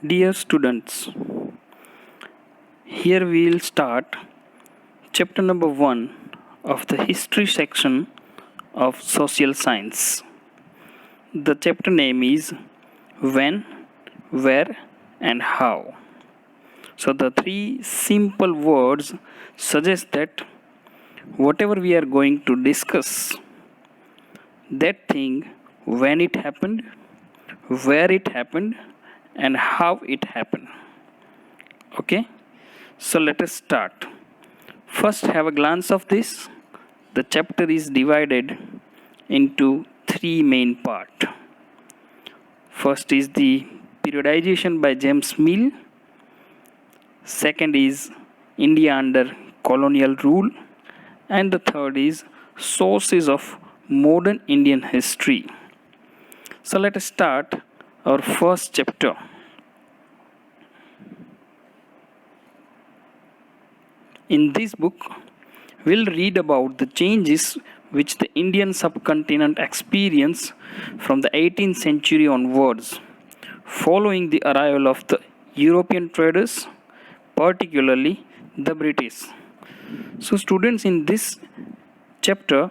Dear students, here we will start chapter number 1 of the history section of social science. The chapter name is When, Where, and How. So, the three simple words suggest that whatever we are going to discuss, that thing, when it happened, where it happened, and how it happened. Okay, so let us start. First, have a glance of this. The chapter is divided into three main parts. First is the periodization by James Mill. Second is India under colonial rule. And the third is sources of modern Indian history. So let us start our first chapter. In this book, we'll read about the changes which the Indian subcontinent experienced from the 18th century onwards, following the arrival of the European traders, particularly the British. So, students, in this chapter,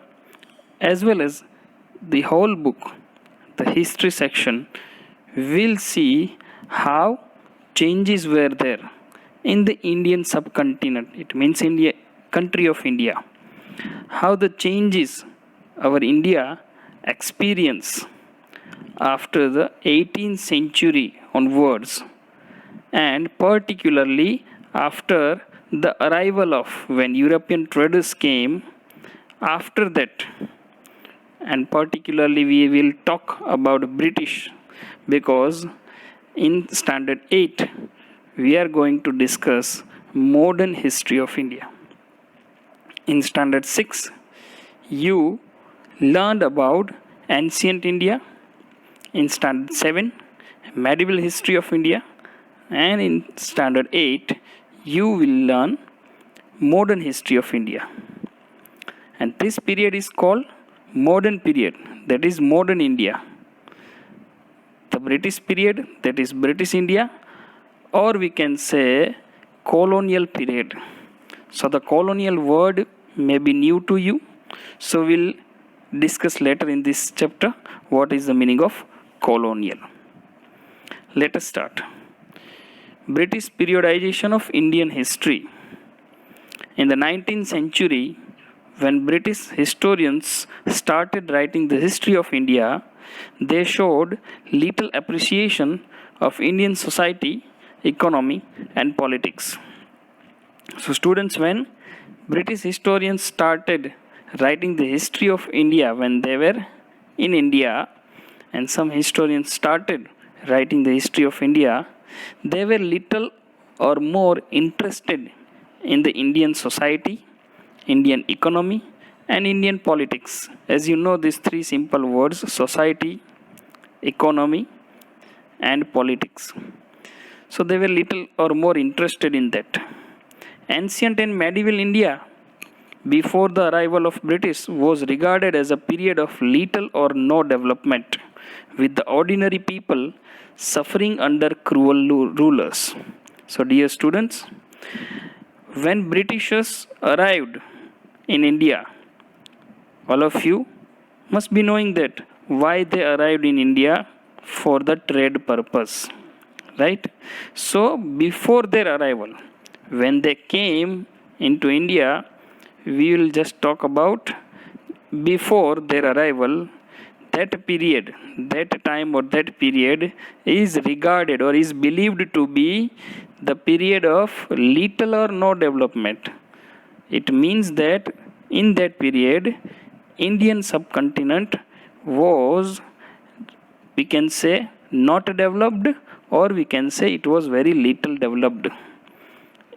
as well as the whole book, the history section, will see how changes were there in the Indian subcontinent. It means India, country of India. How the changes our India experience after the 18th century onwards, and particularly after the arrival of when European traders came. After that, and particularly we will talk about British, because in standard 8 we are going to discuss modern history of India. In standard 6 you learned about ancient India. In standard 7 medieval history of India, and in standard 8 you will learn modern history of India. And this period is called modern period, that is modern India. The British period, that is British India, or we can say colonial period. So the colonial word may be new to you, so we'll discuss later in this chapter what is the meaning of colonial. Let us start. British periodization of Indian history. In the 19th century, when British historians started writing the history of India, they showed little appreciation of Indian society, economy, and politics. So, students, when British historians started writing the history of India when they were in India, and some historians started writing the history of India, they were little or more interested in the Indian society, Indian economy, and Indian politics. As you know, these three simple words: society, economy, and politics. So they were little or more interested in that. Ancient and medieval India, before the arrival of British, was regarded as a period of little or no development, with the ordinary people suffering under cruel rulers. So, dear students, when Britishers arrived in India, all of you must be knowing that why they arrived in India: for the trade purpose, right? So, before their arrival, when they came into India, we will just talk about before their arrival. That period, that time or that period is regarded or is believed to be the period of little or no development. It means that in that period, Indian subcontinent was, we can say, not developed, or we can say it was very little developed.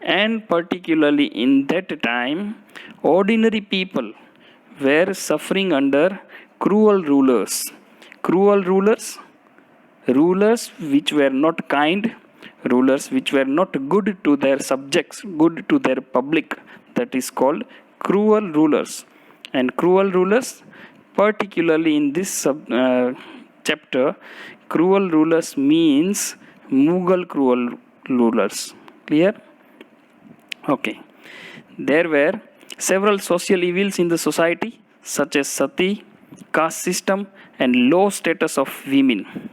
And particularly in that time, ordinary people were suffering under cruel rulers. Cruel rulers, rulers which were not kind, rulers which were not good to their subjects, good to their public. That is called cruel rulers. And cruel rulers, particularly in this chapter, cruel rulers means Mughal cruel rulers. Clear? Okay. There were several social evils in the society, such as sati, caste system, and low status of women.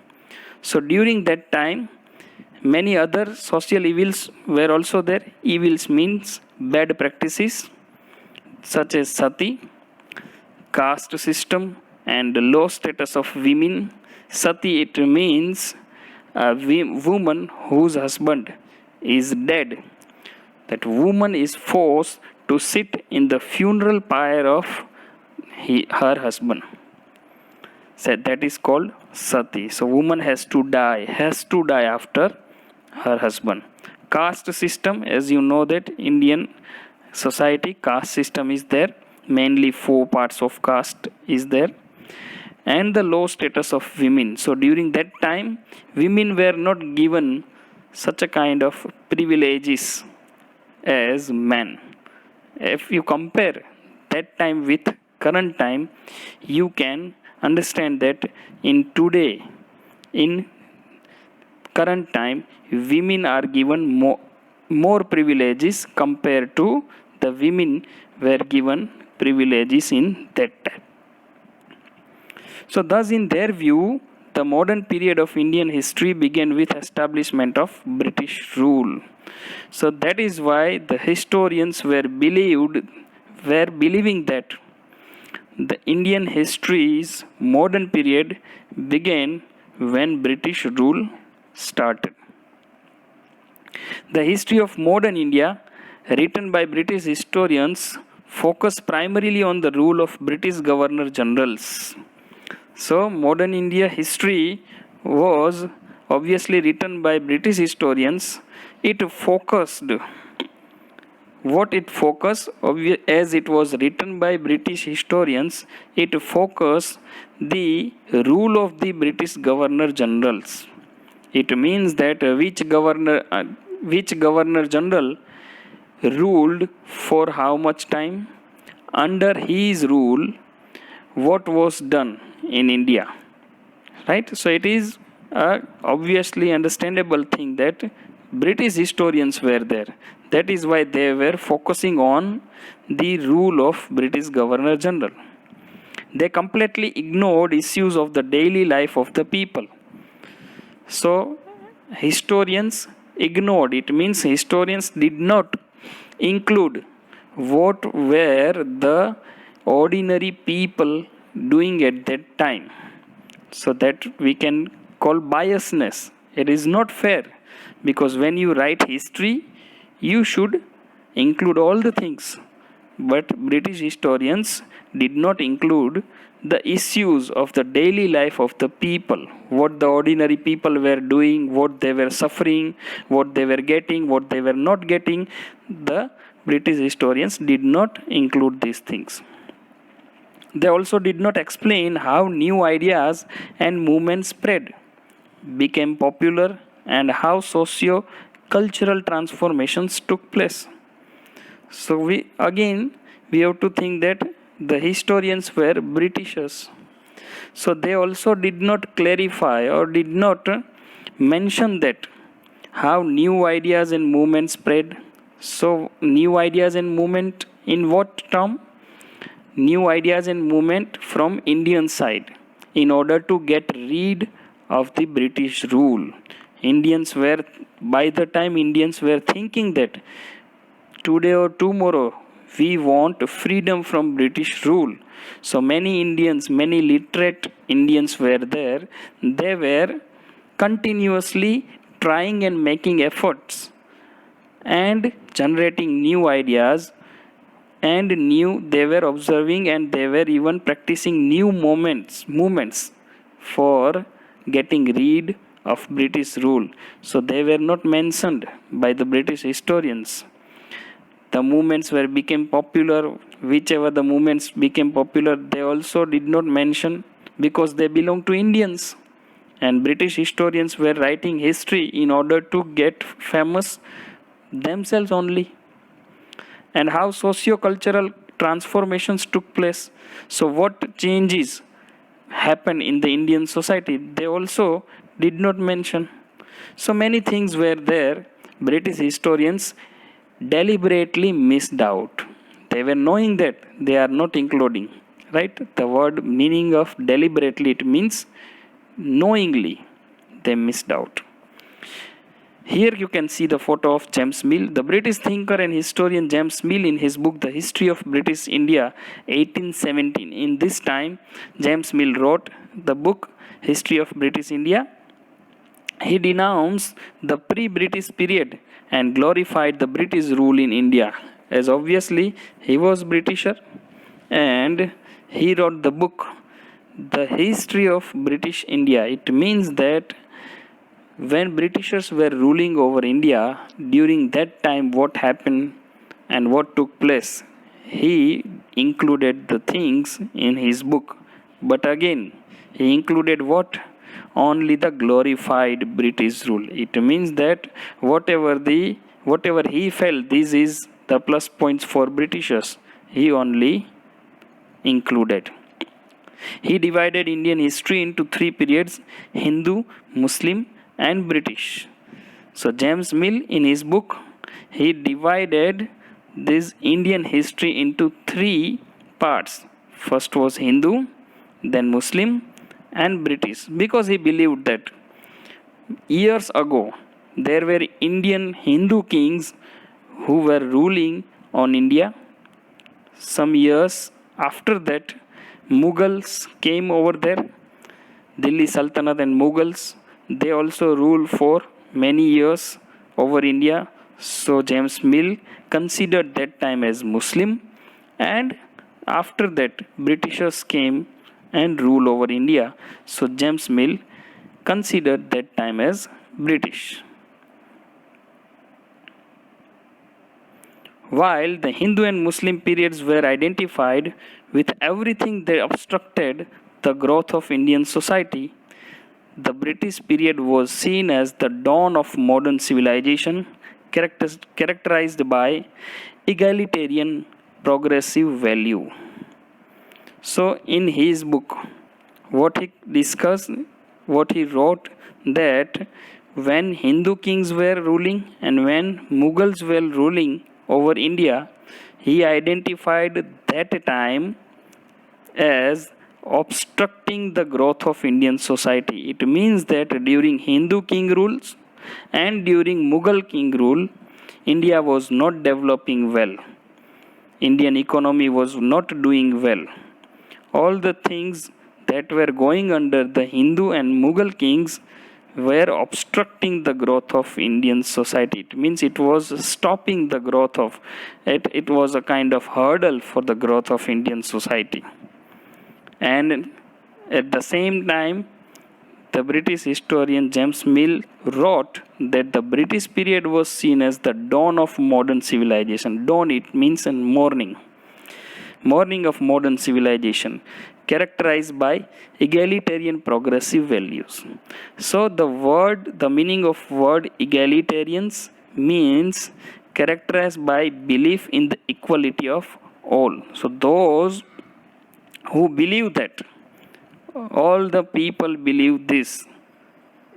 So during that time, many other social evils were also there. Evils means bad practices, such as sati, caste system, and low status of women. Sati, it means a woman whose husband is dead. That woman is forced to sit in the funeral pyre of her husband. So that is called sati. So woman has to die after her husband. Caste system, as you know that Indian society caste system is there. Mainly 4 parts of caste is there. And the low status of women. So during that time, women were not given such a kind of privileges as men. If you compare that time with current time, you can understand that in current time, women are given more privileges compared to the women were given privileges in that time. So thus in their view, the modern period of Indian history began with establishment of British rule. So that is why the historians were believing that the Indian history's modern period began when British rule started. The history of modern India, written by British historians, focus primarily on the rule of British Governor Generals. So, modern India history was obviously written by British historians. It focused, as it was written by British historians, it focused the rule of the British Governor Generals. It means that which Governor General ruled for how much time? Under his rule, what was done in India, right? So it is a obviously understandable thing that British historians were there. That is why they were focusing on the rule of British Governor General. They completely ignored issues of the daily life of the people. So historians ignored. It means historians did not include what were the ordinary people doing at that time. So that we can call biasness. It is not fair, because when you write history, you should include all the things. But British historians did not include the issues of the daily life of the people, what the ordinary people were doing, what they were suffering, what they were getting, what they were not getting. The British historians did not include these things. They also did not explain how new ideas and movements spread, became popular, and how socio-cultural transformations took place. So we have to think that the historians were Britishers. So they also did not clarify or did not mention that how new ideas and movements spread. So new ideas and movement in what term? New ideas and movement from Indian side in order to get rid of the British rule. By the time Indians were thinking that today or tomorrow we want freedom from British rule. So many literate Indians were there. They were continuously trying and making efforts and generating new ideas, and they were observing and they were even practicing new movements for getting rid of British rule. So they were not mentioned by the British historians. The movements became popular. Whichever the movements became popular, they also did not mention, because they belong to Indians. And British historians were writing history in order to get famous themselves only. And how socio-cultural transformations took place. So what changes happened in the Indian society, they also did not mention. So many things were there. British historians deliberately missed out. They were knowing that they are not including, right? The word meaning of deliberately, it means knowingly they missed out. Here you can see the photo of James Mill. The British thinker and historian James Mill, in his book The History of British India 1817. In this time, James Mill wrote the book History of British India. He denounced the pre-British period and glorified the British rule in India, as obviously he was Britisher, and he wrote the book The History of British India. It means that when Britishers were ruling over India, during that time what happened and what took place, he included the things in his book. But again, he included what? Only the glorified British rule. It means that whatever he felt, this is the plus points for Britishers, he only included. He divided Indian history into three periods: Hindu, Muslim, and British. So James Mill, in his book, he divided this Indian history into three parts. First was Hindu, then Muslim, and British, because he believed that years ago there were Indian Hindu kings who were ruling on India. Some years after that, Mughals came over there. Delhi Sultanate and Mughals, they also ruled for many years over India. So James Mill considered that time as Muslim, and after that Britishers came and ruled over India. So James Mill considered that time as British. While the Hindu and Muslim periods were identified with everything that obstructed the growth of Indian society, the British period was seen as the dawn of modern civilization, characterized by egalitarian progressive value. So, in his book, what he discussed, what he wrote, that when Hindu kings were ruling and when Mughals were ruling over India, he identified that time as obstructing the growth of Indian society. It means that during Hindu king rules and during Mughal king rule, India was not developing well. Indian economy was not doing well. All the things that were going under the Hindu and Mughal kings were obstructing the growth of Indian society. It means it was stopping the growth of it. It was a kind of hurdle for the growth of Indian society. And at the same time, the British historian James Mill wrote that the British period was seen as the dawn of modern civilization. Dawn, it means in morning. Morning of modern civilization, characterized by egalitarian progressive values. So the meaning of word egalitarians means characterized by belief in the equality of all. So those who believe that all the people believe this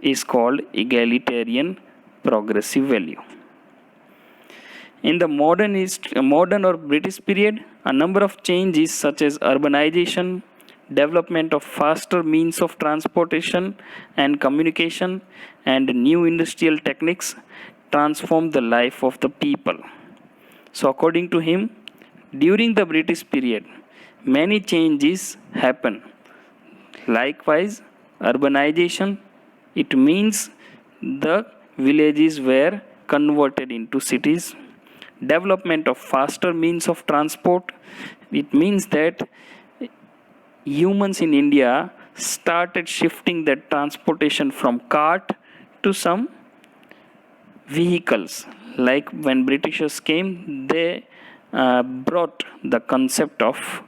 is called egalitarian progressive value. In the modern or British period, a number of changes such as urbanization, development of faster means of transportation and communication, and new industrial techniques transformed the life of the people. So according to him, during the British period, many changes happen. Likewise, urbanization, it means the villages were converted into cities. Development of faster means of transport, it means that humans in India started shifting that transportation from cart to some vehicles. Like when Britishers came, they brought the concept of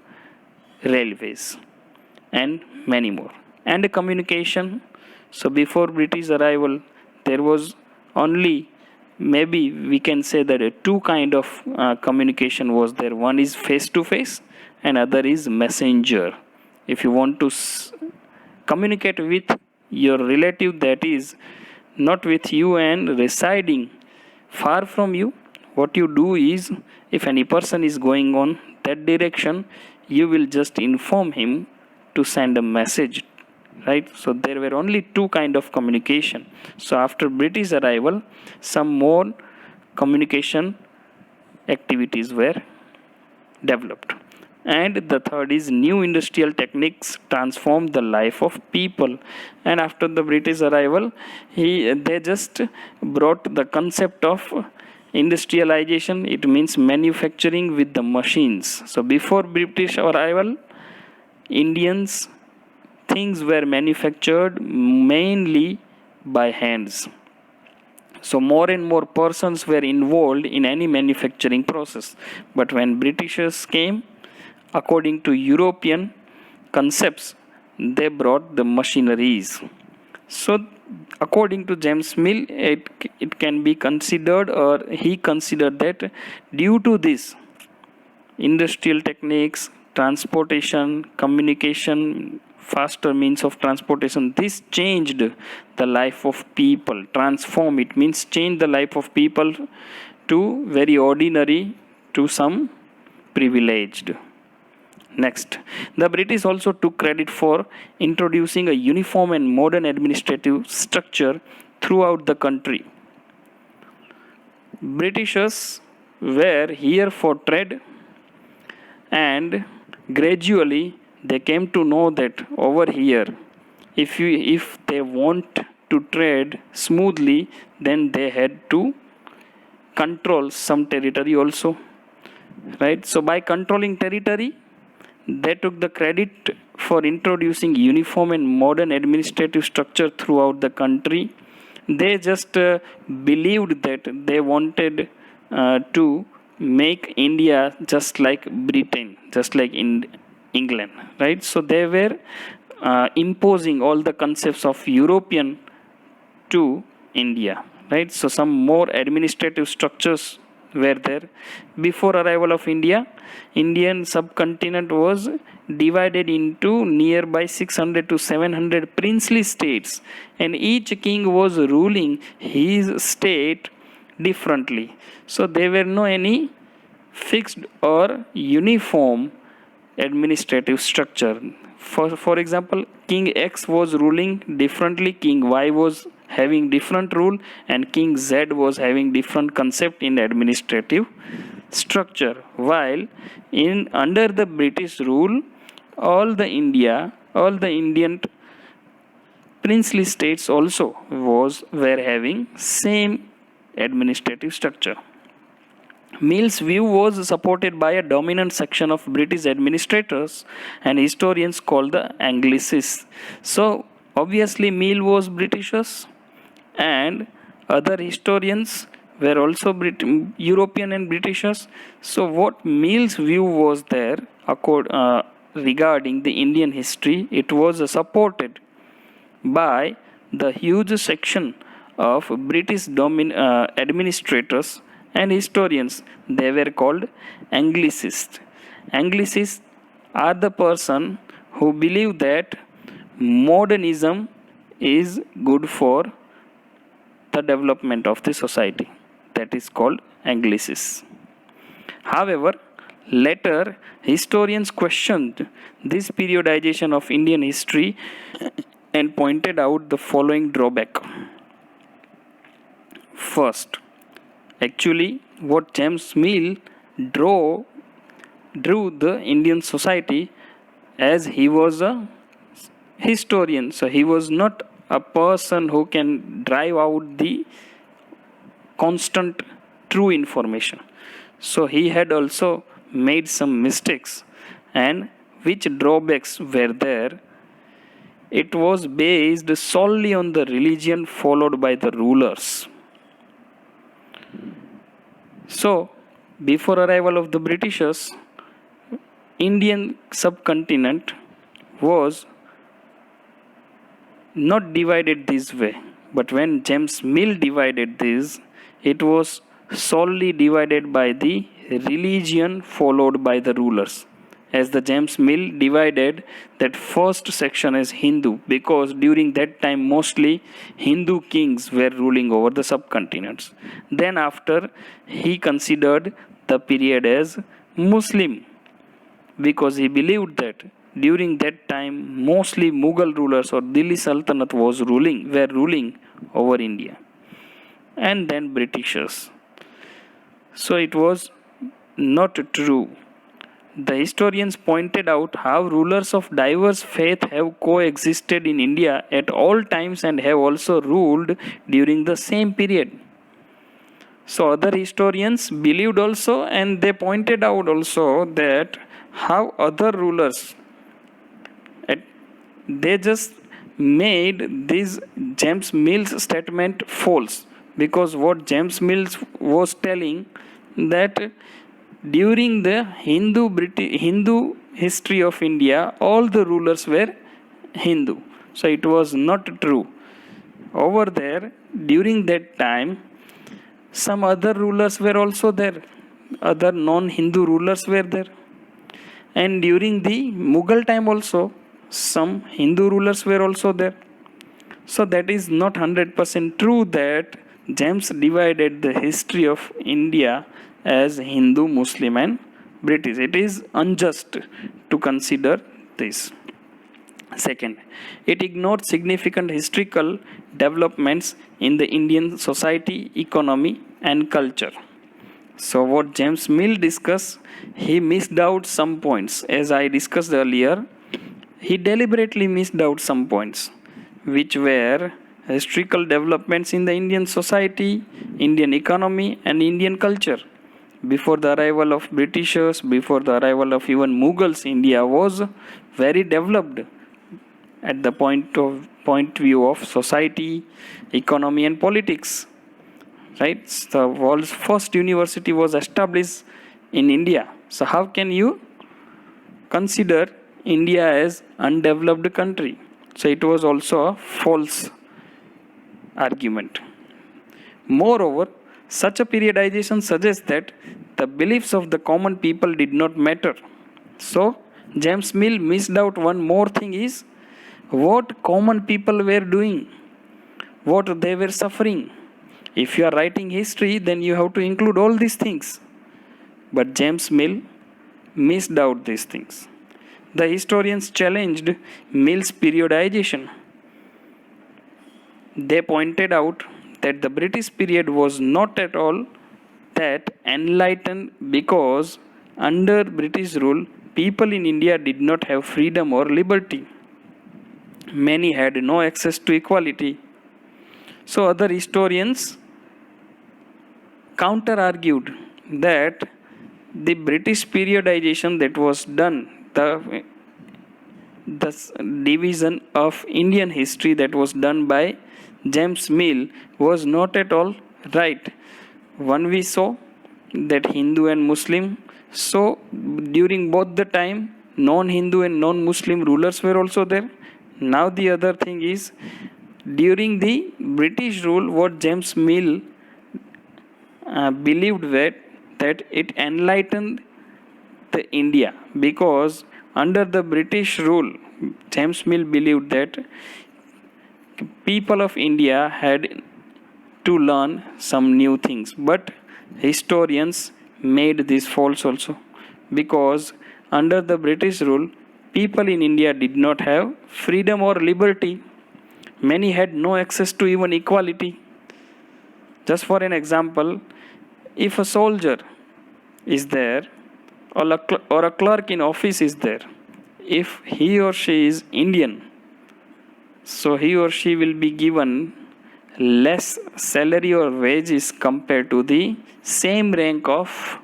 railways and many more. And communication. So before British arrival, there was only, maybe we can say that two kind of communication was there. One is face to face and other is messenger. If you want to communicate with your relative, that is not with you and residing far from you. What you do is, if any person is going on that direction, you will just inform him to send a message, right? So there were only two kind of communication. So after British arrival, some more communication activities were developed. And the third is new industrial techniques transformed the life of people. And after the British arrival, they just brought the concept of industrialization. It means manufacturing with the machines. So before British arrival, Indians things were manufactured mainly by hands. So more and more persons were involved in any manufacturing process. But when Britishers came, according to European concepts, they brought the machineries. So according to James Mill, it can be considered, or he considered that due to this industrial techniques, transportation, communication, faster means of transportation, this changed the life of people. Transform, it means change the life of people to very ordinary to some privileged. Next, the British also took credit for introducing a uniform and modern administrative structure throughout the country. Britishers were here for trade, and gradually they came to know that over here, if they want to trade smoothly, then they had to control some territory also, right? So by controlling territory, they took the credit for introducing uniform and modern administrative structure throughout the country. They just believed that they wanted to make India just like Britain, just like in England, right? So they were imposing all the concepts of European to India, right? So some more administrative structures were there. Before arrival of India, Indian subcontinent was divided into nearby 600 to 700 princely states, and each king was ruling his state differently. So there were no any fixed or uniform administrative structure. For example, King X was ruling differently, King Y was having different rule, and King Z was having different concept in administrative structure. While in under the British rule, all the Indian princely states also were having same administrative structure. Mill's view was supported by a dominant section of British administrators and historians called the Anglicists. So obviously Mill was Britishers, and other historians were also European and Britishers. So what Mill's view was there regarding the Indian history, it was supported by the huge section of British administrators and historians. They were called Anglicists. Anglicists are the person who believe that modernism is good for the development of the society. That is called Anglicists. However, later historians questioned this periodization of Indian history and pointed out the following drawback. First, actually, what James Mill drew the Indian society, as he was a historian. So he was not a person who can drive out the constant true information. So he had also made some mistakes, and which drawbacks were there. It was based solely on the religion followed by the rulers. So, before arrival of the Britishers, Indian subcontinent was not divided this way. But when James Mill divided this, it was solely divided by the religion followed by the rulers. as the James Mill divided that first section as Hindu, because during that time mostly Hindu kings were ruling over the subcontinents. Then after, he considered the period as Muslim, because he believed that during that time mostly Mughal rulers or Delhi Sultanate were ruling over India, and then Britishers. So it was not true. The historians pointed out how rulers of diverse faith have coexisted in India at all times and have also ruled during the same period. So other historians believed also, and they pointed out also that how other rulers, they just made this James Mill's statement false, because what James Mills was telling, that during the Hindu history of India, all the rulers were Hindu. So it was not true. Over there, during that time, some other rulers were also there. Other non-Hindu rulers were there. And during the Mughal time also, some Hindu rulers were also there. So that is not 100% true that James divided the history of India as Hindu, Muslim and British. It is unjust to consider this. Second, it ignored significant historical developments in the Indian society, economy and culture. So what James Mill discussed, he missed out some points. As I discussed earlier, he deliberately missed out some points, which were historical developments in the Indian society, Indian economy and Indian culture. Before the arrival of Britishers, before the arrival of even Mughals, India was very developed at the point view of society, economy and politics. Right? The world's first university was established in India. So how can you consider India as undeveloped country? So it was also a false argument. Moreover, such a periodization suggests that the beliefs of the common people did not matter. So James Mill missed out one more thing, is what common people were doing, what they were suffering. If you are writing history, then you have to include all these things. But James Mill missed out these things. The historians challenged Mill's periodization. They pointed out that the British period was not at all that enlightened, because under British rule, people in India did not have freedom or liberty. Many had no access to equality. So other historians counter-argued that the British periodization that was done, the division of Indian history that was done by James Mill, was not at all right. One, we saw that Hindu and Muslim, so during both the time, non-Hindu and non-Muslim rulers were also there. Now the other thing is, during the British rule, what James Mill believed that it enlightened the India, because under the British rule, James Mill believed that people of India had to learn some new things. But historians made this false also, because under the British rule, people in India did not have freedom or liberty. Many had no access to even equality. Just for an example, if a soldier is there, or a clerk in office is there, if he or she is Indian, so he or she will be given less salary or wages compared to the same rank of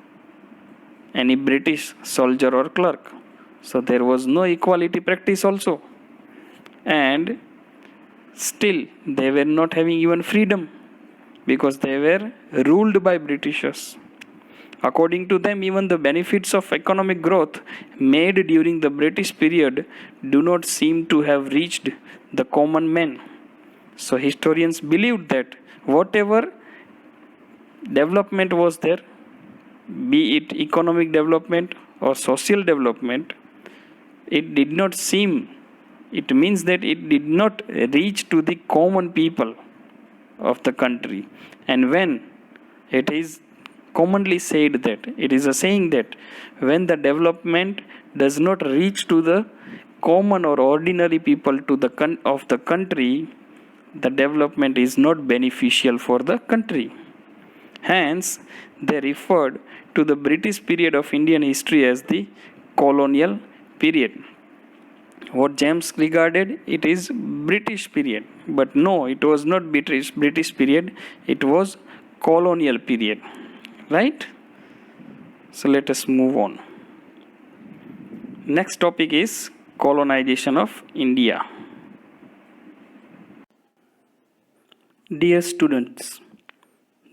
any British soldier or clerk. So there was no equality practice also. And still they were not having even freedom, because they were ruled by Britishers. According to them, even the benefits of economic growth made during the British period do not seem to have reached the common man. So historians believed that whatever development was there, be it economic development or social development, it did not seem, it means that it did not reach to the common people of the country. And when it is commonly said that, it is a saying that when the development does not reach to the common or ordinary people to the of the country, the development is not beneficial for the country. Hence, they referred to the British period of Indian history as the colonial period. What James regarded, it is British period, but no, it was not British period, it was colonial period, right? So let us move on. Next topic is colonization of India. Dear students,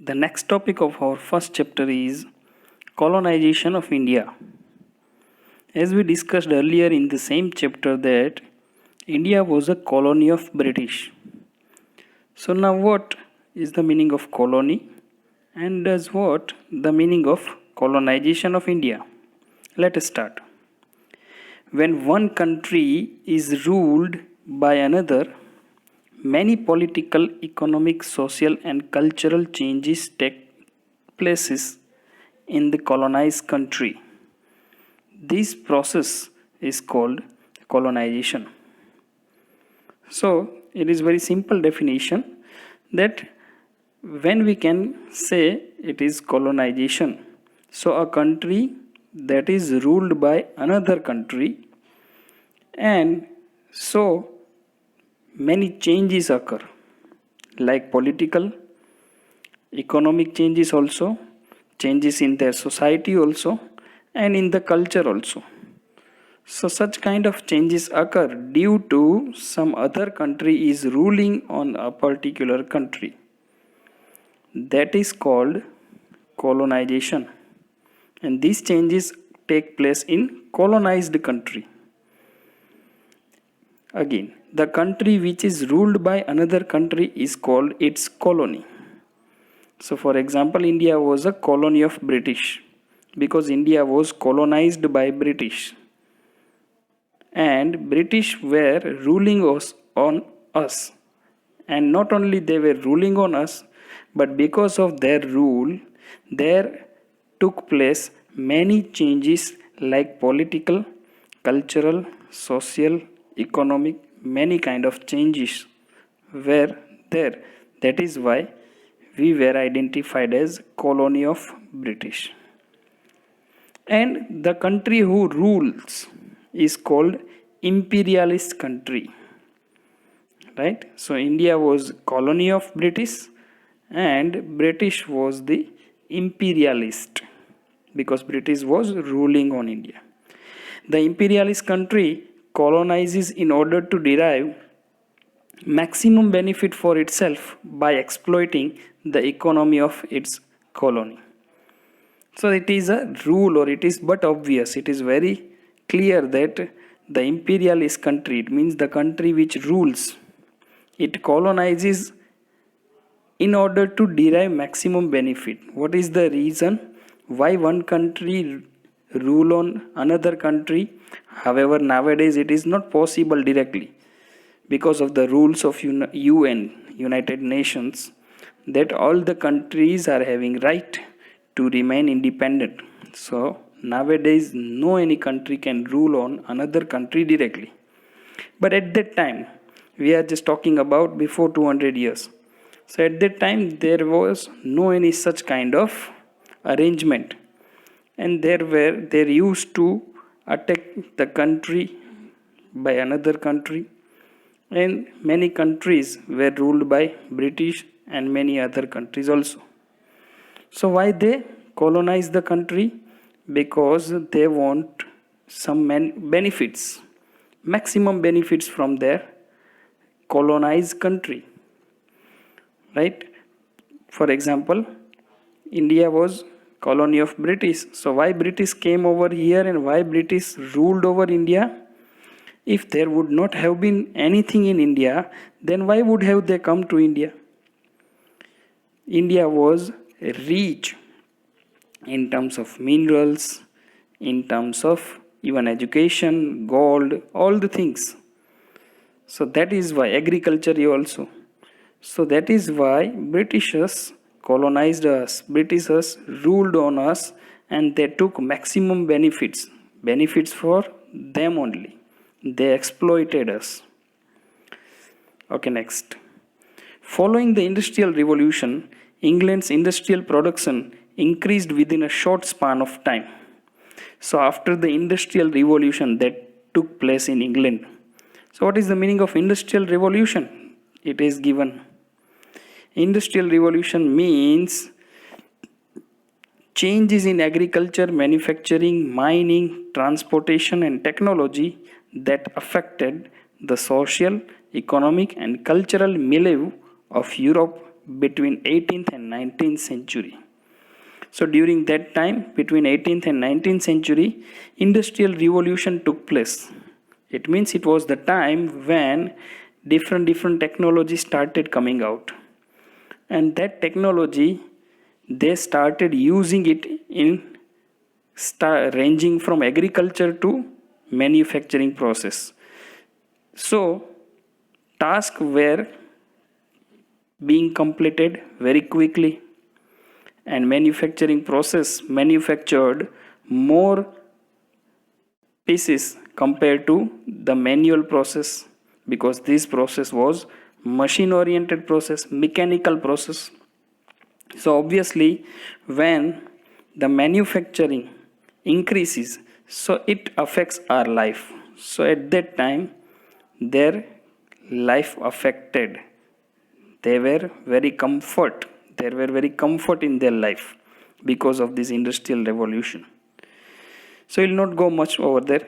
the next topic of our first chapter is colonization of India. As we discussed earlier in the same chapter that India was a colony of British. So now what is the meaning of colony and does what the meaning of colonization of India? Let us start. When one country is ruled by another, many political, economic, social and cultural changes take places in the colonized country. This process is called colonization. So, it is very simple definition that when we can say it is colonization, so a country that is ruled by another country and so many changes occur like political, economic changes also, changes in their society also, and in the culture also. So such kind of changes occur due to some other country is ruling on a particular country. That is called colonization. And these changes take place in colonized country. Again, the country which is ruled by another country is called its colony. So for example, India was a colony of British, because India was colonized by British and British were ruling on us, and not only they were ruling on us, but because of their rule there took place many changes like political, cultural, social, economic, many kind of changes were there. That is why we were identified as colony of British. And the country who rules is called imperialist country, right? So India was colony of British and British was the imperialist because British was ruling on India. The imperialist country colonizes in order to derive maximum benefit for itself by exploiting the economy of its colony. So it is a rule, or it is but obvious, it is very clear that the imperialist country, it means the country which rules, it colonizes in order to derive maximum benefit. What is the reason why one country rule on another country? However, nowadays it is not possible directly because of the rules of UN, United Nations, that all the countries are having right to remain independent. So nowadays no any country can rule on another country directly. But at that time, we are just talking about before 200 years. So at that time there was no any such kind of arrangement, and they used to attack the country by another country, and many countries were ruled by British and many other countries also. So why they colonize the country? Because they want some benefits, maximum benefits from their colonized country, right? For example, India was colony of British. So why British came over here and why British ruled over India? If there would not have been anything in India, then why would have they come to India? India was rich in terms of minerals, in terms of even education, gold, all the things. So that is why agriculture also. So that is why Britishers colonized us, Britishers ruled on us, and they took maximum benefits for them only. They exploited us. Okay, next. Following the Industrial Revolution, England's industrial production increased within a short span of time. So, after the Industrial Revolution that took place in England, so what is the meaning of Industrial Revolution? It is given. Industrial Revolution means changes in agriculture, manufacturing, mining, transportation, and technology that affected the social, economic, and cultural milieu of Europe between 18th and 19th century. So during that time, between 18th and 19th century, Industrial Revolution took place. It means it was the time when different technologies started coming out. And that technology, they started using it in ranging from agriculture to manufacturing process. So tasks were being completed very quickly, and manufacturing process manufactured more pieces compared to the manual process, because this process was machine oriented process, mechanical process. So obviously when the manufacturing increases, so it affects our life. So at that time their life affected. They were very comfort. There were very comfort in their life because of this industrial revolution. So we'll not go much over there.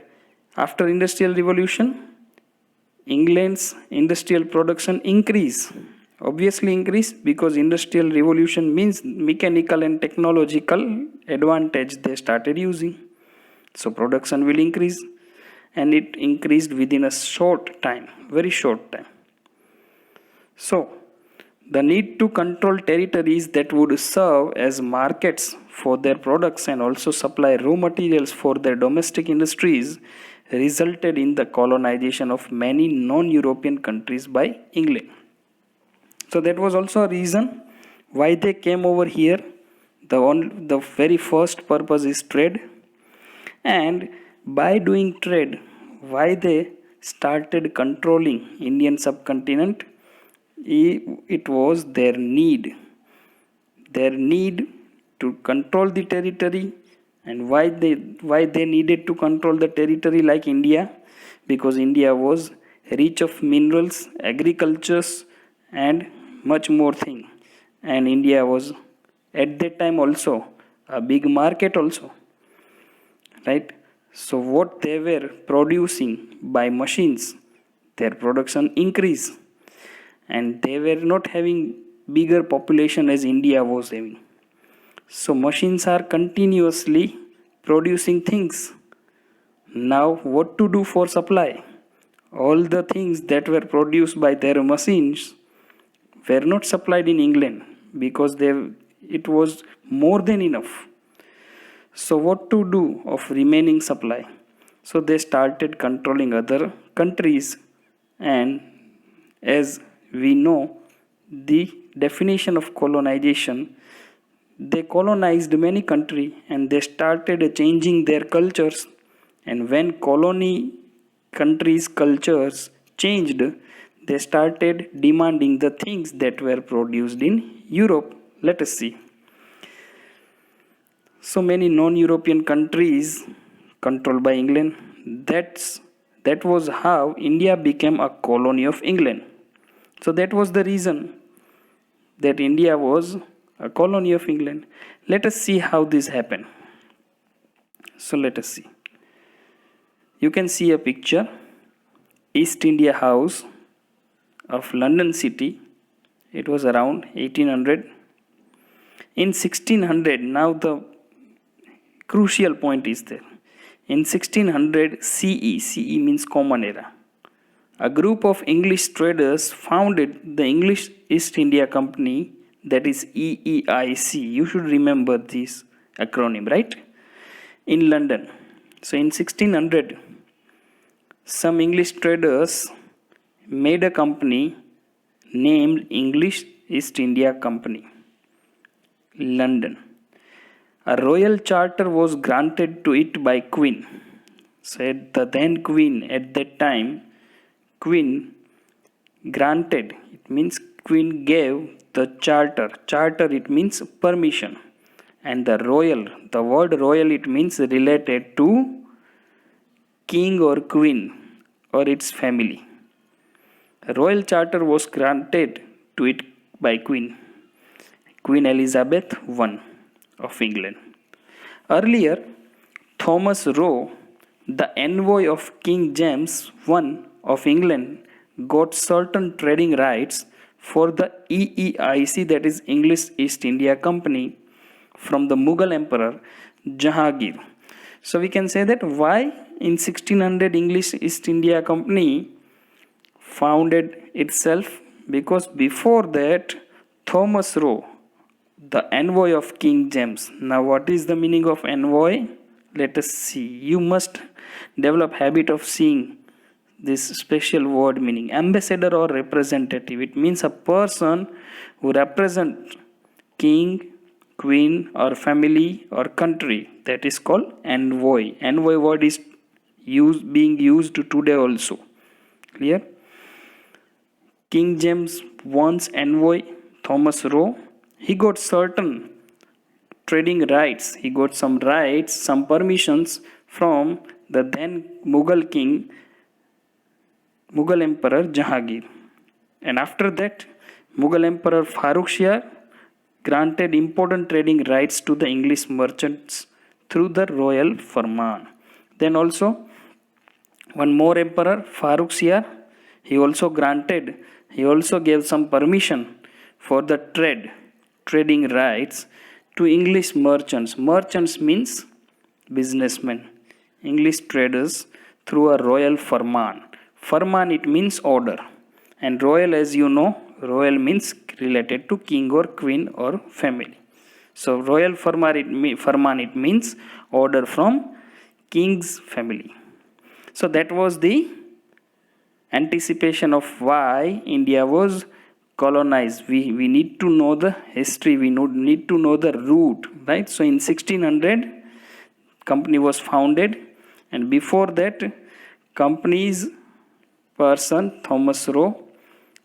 After industrial revolution, England's industrial production obviously increased, because industrial revolution means mechanical and technological advantage they started using. So production will increase, and it increased within a short time, very short time. So the need to control territories that would serve as markets for their products and also supply raw materials for their domestic industries resulted in the colonization of many non-European countries by England. So that was also a reason why they came over here. The very first purpose is trade, and by doing trade, why they started controlling Indian subcontinent, it was their need to control the territory. And why they needed to control the territory like India? Because India was rich of minerals, agricultures, and much more thing. And India was at that time also a big market also, right? So what they were producing by machines, their production increased, and they were not having bigger population as India was having. So machines are continuously producing things. Now what to do for supply? All the things that were produced by their machines were not supplied in England, because it was more than enough. So what to do of remaining supply? So they started controlling other countries, and as we know the definition of colonization, they colonized many countries and they started changing their cultures. And when colony countries' cultures changed, they started demanding the things that were produced in Europe. Let us see. So many non-European countries controlled by England. That was how India became a colony of England. So that was the reason that India was a colony of England. Let us see how this happened. So let us see. You can see a picture, East India House of London City. It was around 1800. In 1600, now the crucial point is there. In 1600 CE means Common Era, a group of English traders founded the English East India Company, that is EEIC. You should remember this acronym, right? In London. So in 1600, some English traders made a company named English East India Company, London. A royal charter was granted to it by Queen. Said the then Queen at that time, Queen granted, it means Queen gave the charter. Charter, it means permission. And the word royal, it means related to king or queen or its family. A royal charter was granted to it by Queen Elizabeth I of England. Earlier, Thomas Roe, the envoy of King James I of England, got certain trading rights for the EEIC, that is English East India Company, from the Mughal Emperor Jahangir. So we can say that why in 1600 English East India Company founded itself, because before that Thomas Roe, the envoy of King James. Now what is the meaning of envoy? Let us see. You must develop habit of seeing this special word meaning. Ambassador or representative. It means a person who represents king, queen or family or country. That is called envoy. Envoy word is being used today also. Clear? King James I's envoy Thomas Roe, he got certain trading rights. He got some rights, some permissions from the then Mughal king, Mughal Emperor Jahangir. And after that, Mughal Emperor Farrukh Shah granted important trading rights to the English merchants through the royal Farman. Then also, one more emperor, Farrukh Shah, he also gave some permission for the trading rights to English merchants. Merchants means businessmen, English traders, through a royal Farman. Farman, it means order. And royal, as you know, royal means related to king or queen or family. So royal Farman, it means order from king's family. So that was the anticipation of why India was colonized. We need to know the history, we need to know the root, right? So in 1600, company was founded, and before that, company's person, Thomas Roe,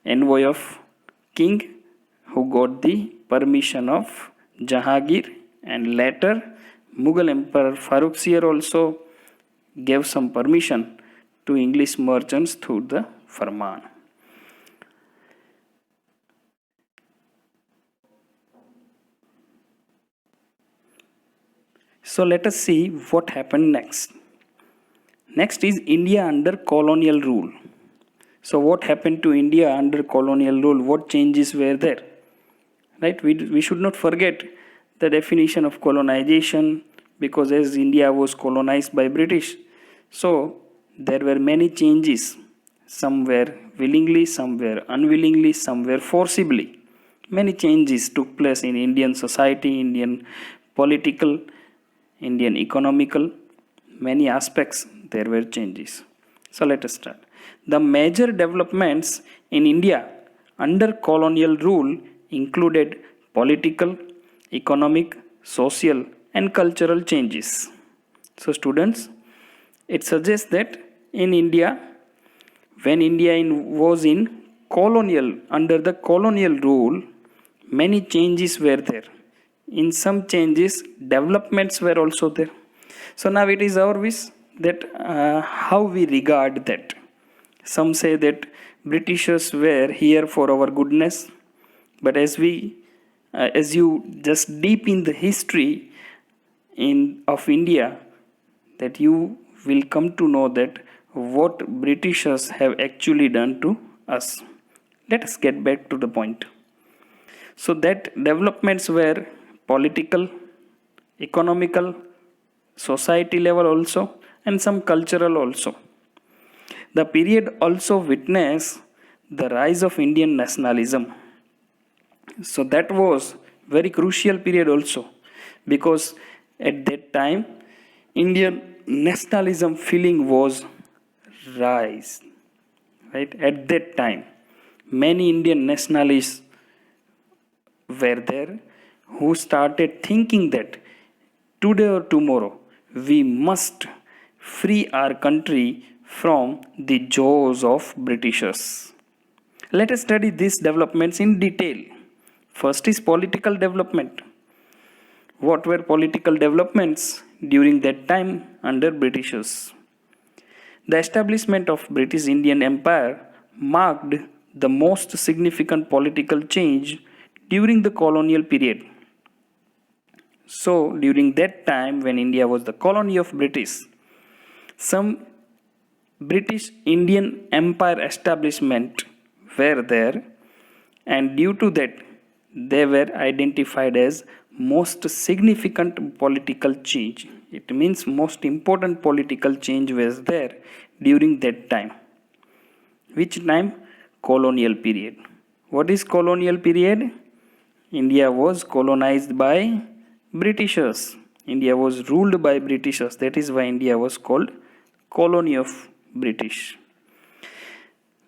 envoy of king, who got the permission of Jahangir, and later Mughal Emperor Farrukh Shah also gave some permission to English merchants through the Farman. So let us see what happened next. Next is India under colonial rule. So what happened to India under colonial rule? What changes were there? Right? We should not forget the definition of colonization, because as India was colonized by British, so there were many changes. Some were willingly, some were unwillingly, some were forcibly. Many changes took place in Indian society, Indian political, Indian economical, many aspects there were changes. So let us start. The major developments in India under colonial rule included political, economic, social and cultural changes. So students, it suggests that in India, when India was in colonial, under the colonial rule, many changes were there. In some changes, developments were also there. So now it is our wish that how we regard that. Some say that Britishers were here for our goodness, but as you just deep in the history of India, that you will come to know that what Britishers have actually done to us. Let us get back to the point. So that developments were political, economical, society level also, and some cultural also. The period also witnessed the rise of Indian nationalism. So that was very crucial period also, because at that time Indian nationalism feeling was rise. Right? At that time, many Indian nationalists were there who started thinking that today or tomorrow we must free our country from the jaws of Britishers. Let us study these developments in detail. First is political development. What were political developments during that time under Britishers? The establishment of British Indian Empire marked the most significant political change during the colonial period. So, during that time when India was the colony of British, some British Indian Empire establishment were there, and due to that, they were identified as most significant political change. It means most important political change was there during that time. Which time? Colonial period. What is colonial period? India was colonized by Britishers. India was ruled by Britishers. That is why India was called colony of British.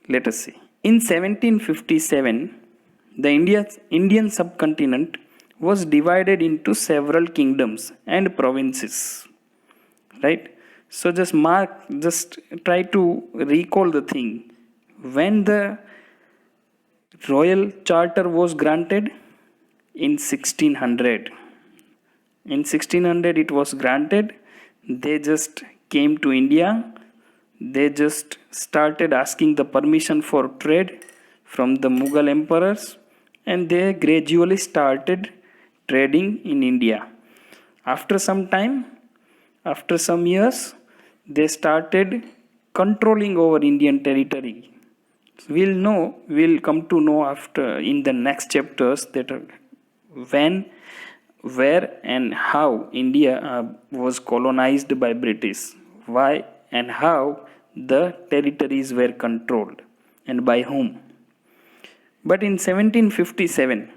Let us see. In 1757, the Indian subcontinent was divided into several kingdoms and provinces. Right? So just try to recall the thing. When the royal charter was granted in 1600. In 1600 it was granted. They just came to India. They just started asking the permission for trade from the Mughal emperors, and they gradually started trading in India. After some time, after some years, they started controlling over Indian territory. We'll come to know after in the next chapters that when, where, and how India was colonized by British, why and how the territories were controlled, and by whom. But in 1757,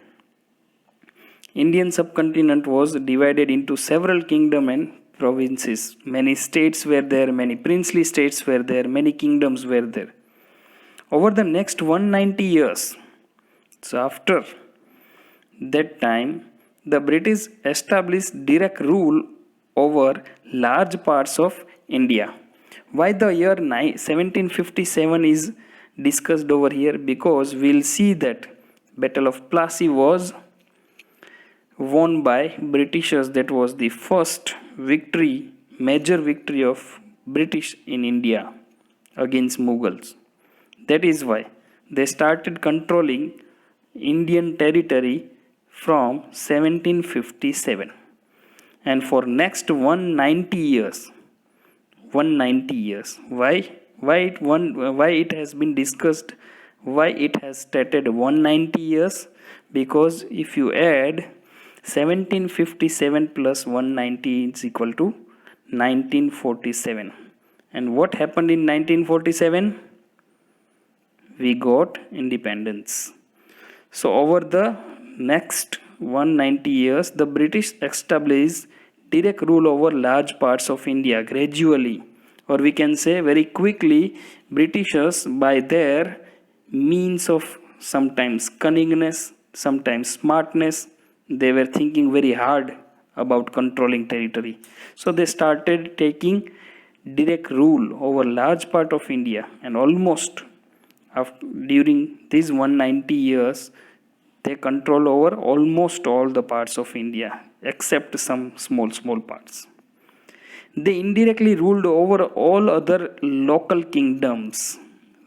Indian subcontinent was divided into several kingdoms and provinces. Many states were there, many princely states were there, many kingdoms were there. Over the next 190 years, so after that time, the British established direct rule over large parts of India. Why the year 1757 is discussed over here? Because we'll see that Battle of Plassey was won by Britishers. That was the first victory, major victory of British in India against Mughals. That is why they started controlling Indian territory from 1757, and for next 190 years. Why it has been discussed, why it has stated 190 years? Because if you add 1757 plus 190 is equal to 1947. And what happened in 1947? We got independence. So over the next 190 years, the British established direct rule over large parts of India gradually, or we can say very quickly. Britishers, by their means of sometimes cunningness, sometimes smartness, they were thinking very hard about controlling territory. So they started taking direct rule over large part of India, and almost during these 190 years, they control over almost all the parts of India except some small parts. They indirectly ruled over all other local kingdoms,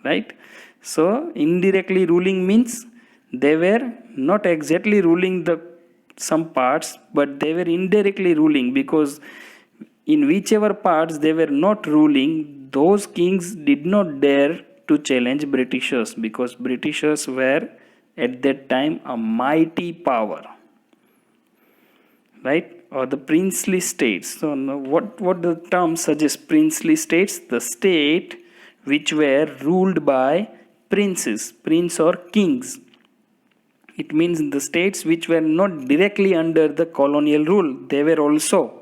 right? So indirectly ruling means they were not exactly ruling the some parts, but they were indirectly ruling, because in whichever parts they were not ruling, those kings did not dare to challenge Britishers, because Britishers were at that time a mighty power, right? Or the princely states. So what the term suggests? Princely states, the state which were ruled by princes, prince or kings. It means the states which were not directly under the colonial rule, they were also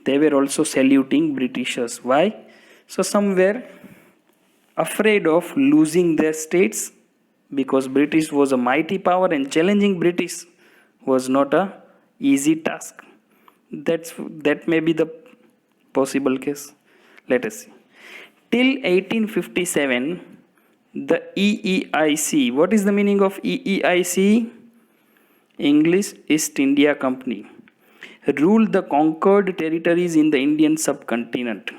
they were also saluting Britishers. Why? So some were afraid of losing their states because British was a mighty power and challenging British was not a easy task. That may be the possible case. Let us see. Till 1857, the EEIC. What is the meaning of EEIC? English East India Company ruled the conquered territories in the Indian subcontinent.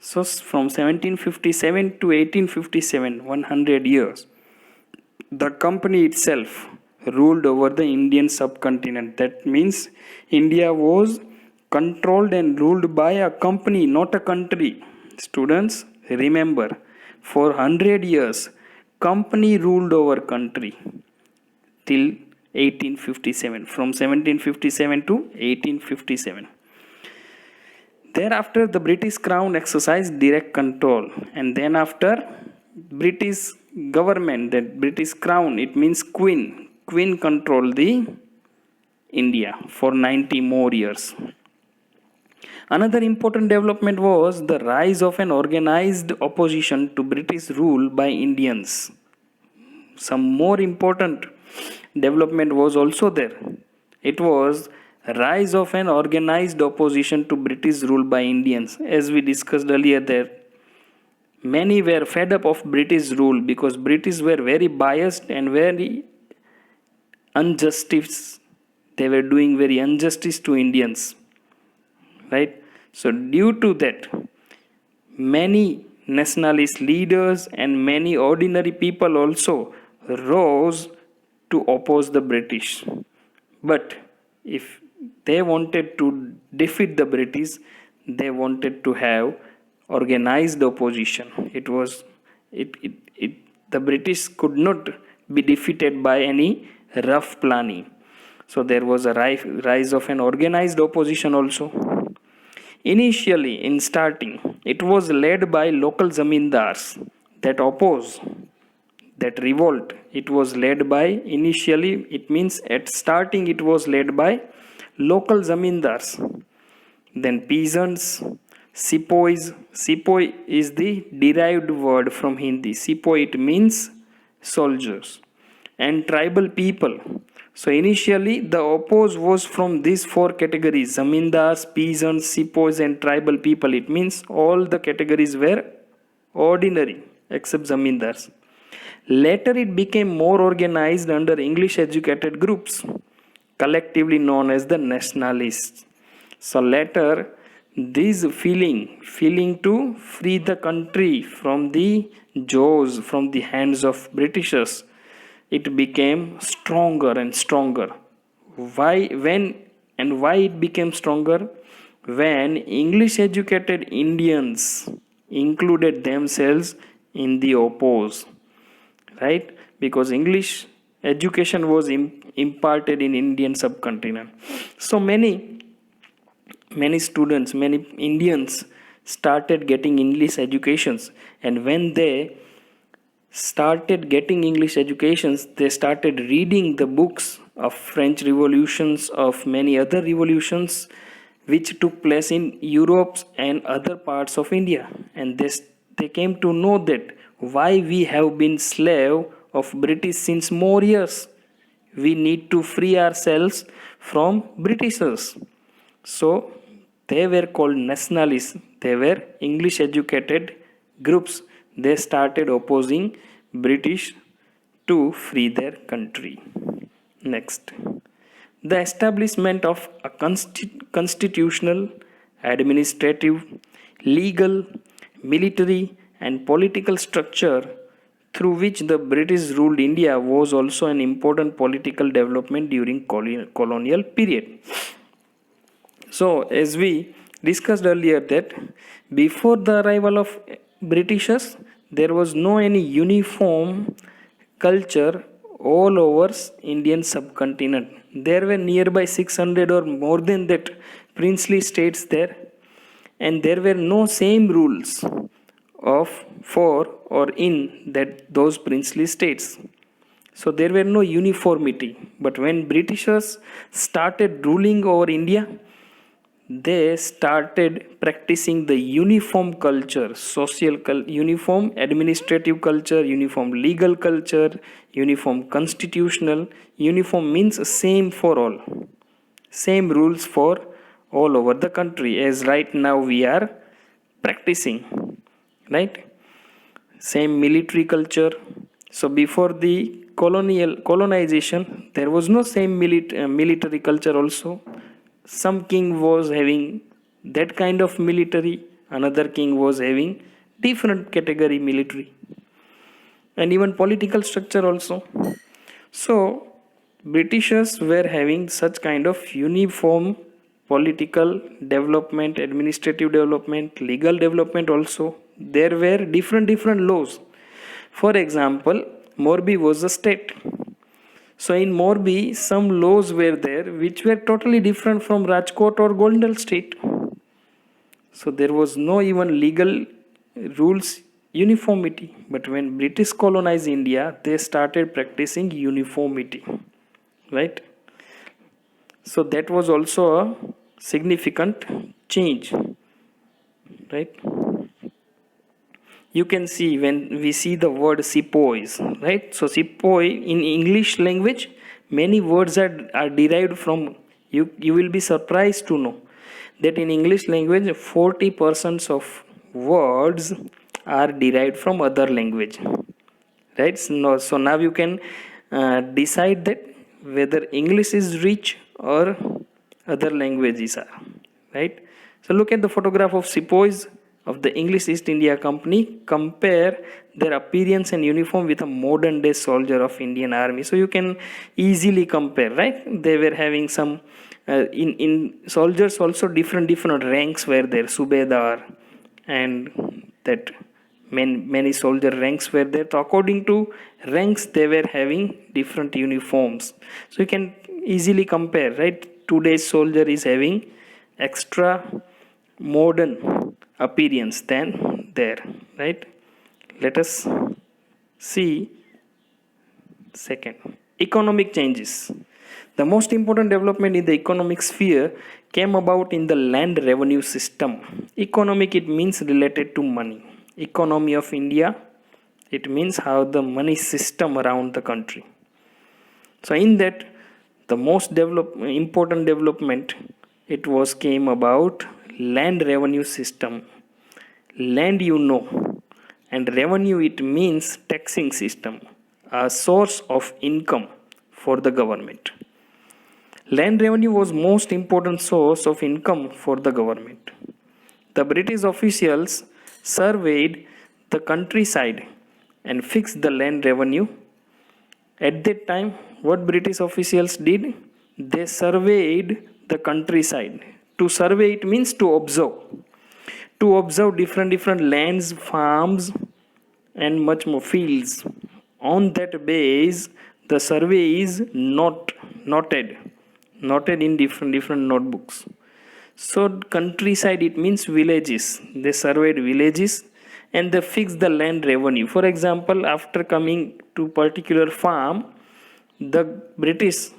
So from 1757 to 1857, 100 years, the company itself ruled over the Indian subcontinent. That means India was controlled and ruled by a company, not a country. Students, remember, for 100 years, company ruled over country till 1857, from 1757 to 1857. Thereafter, the British Crown exercised direct control, and then after British government, that British Crown, it means Queen controlled the India for 90 more years. Another important development was the rise of an organized opposition to British rule by Indians. Some more important development was also there. It was rise of an organized opposition to British rule by Indians. As we discussed earlier, there many were fed up of British rule because British were very biased and very injustice. They were doing very injustice to Indians, right? So due to that, many nationalist leaders and many ordinary people also rose to oppose the British. But if they wanted to defeat the British, they wanted to have organized opposition. The British could not be defeated by any rough planning. So there was a rise of an organized opposition also. Initially, in starting, it was led by local zamindars that oppose, that revolt. It was led by, initially, it means at starting it was led by local zamindars. Then peasants, sepoys. Sepoy is the derived word from Hindi. Sepoy, it means soldiers. And tribal people. So initially the oppose was from these four categories: zamindars, peasants, sepoys and tribal people. It means all the categories were ordinary except zamindars. Later it became more organized under English educated groups, collectively known as the nationalists. So later this feeling to free the country from the jaws, from the hands of Britishers, it became stronger and stronger. Why it became stronger? When English educated Indians included themselves in the oppose, right? Because English education was imparted in Indian subcontinent. So many students, many Indians started getting English educations, and when they started getting English educations, they started reading the books of French revolutions, of many other revolutions which took place in Europe and other parts of India. And they came to know that why we have been slave of British since more years. We need to free ourselves from Britishers. So they were called nationalists. They were English educated groups. They started opposing British to free their country. Next, the establishment of a constitutional, administrative, legal, military and political structure through which the British ruled India was also an important political development during colonial period. So as we discussed earlier that before the arrival of Britishers, there was no any uniform culture all over Indian subcontinent. There were nearby 600 or more than that princely states there, and there were no same rules for or in those princely states. So there were no uniformity. But when Britishers started ruling over India, they started practicing the uniform culture, uniform administrative culture, uniform legal culture, uniform constitutional. Uniform means same for all, same rules for all over the country, as right now we are practicing, right? Same military culture. So before the colonization, there was no same military culture also. Some king was having that kind of military, another king was having different category military, and even political structure also. So Britishers were having such kind of uniform political development, administrative development, legal development also. There were different laws. For example, Morbi was a state. So in Morbi, some laws were there which were totally different from Rajkot or Gondal state. So there was no even legal rules uniformity. But when British colonized India, they started practicing uniformity, right? So that was also a significant change, right? You can see when we see the word sepoys, right? So sepoy in English language, many words are derived from, you will be surprised to know that in English language 40% of words are derived from other language, right? So now you can decide that whether English is rich or other languages are, right? So look at the photograph of sepoys of the English East India Company. Compare their appearance and uniform with a modern day soldier of Indian Army. So you can easily compare, right? They were having some in soldiers also different ranks were there, subedar, and that many soldier ranks were there. So according to ranks, they were having different uniforms. So you can easily compare, right? Today's soldier is having extra modern appearance than there, right? Let us see second. Economic changes. The most important development in the economic sphere came about in the land revenue system. Economic, it means related to money. Economy of India, it means how the money system around the country. So in that, the most important development, it was came about land revenue system. Land, you know, and revenue, it means taxing system, a source of income for the government. Land revenue was most important source of income for the government. The British officials surveyed the countryside and fixed the land revenue. At that time, what British officials did? They surveyed the countryside. To survey, it means to observe. To observe different lands, farms, and much more fields. On that base, the survey is noted in different notebooks. So countryside, it means villages. They surveyed villages and they fixed the land revenue. For example, after coming to particular farm, the British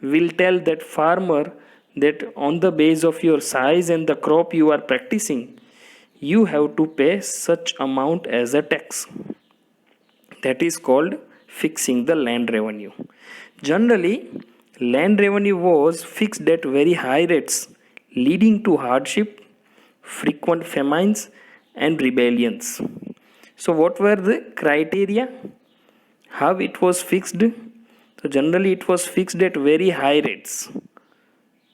will tell that farmer that on the base of your size and the crop you are practicing, you have to pay such amount as a tax. That is called fixing the land revenue. Generally, land revenue was fixed at very high rates, leading to hardship, frequent famines, and rebellions. So, what were the criteria? How it was fixed? So, generally, it was fixed at very high rates.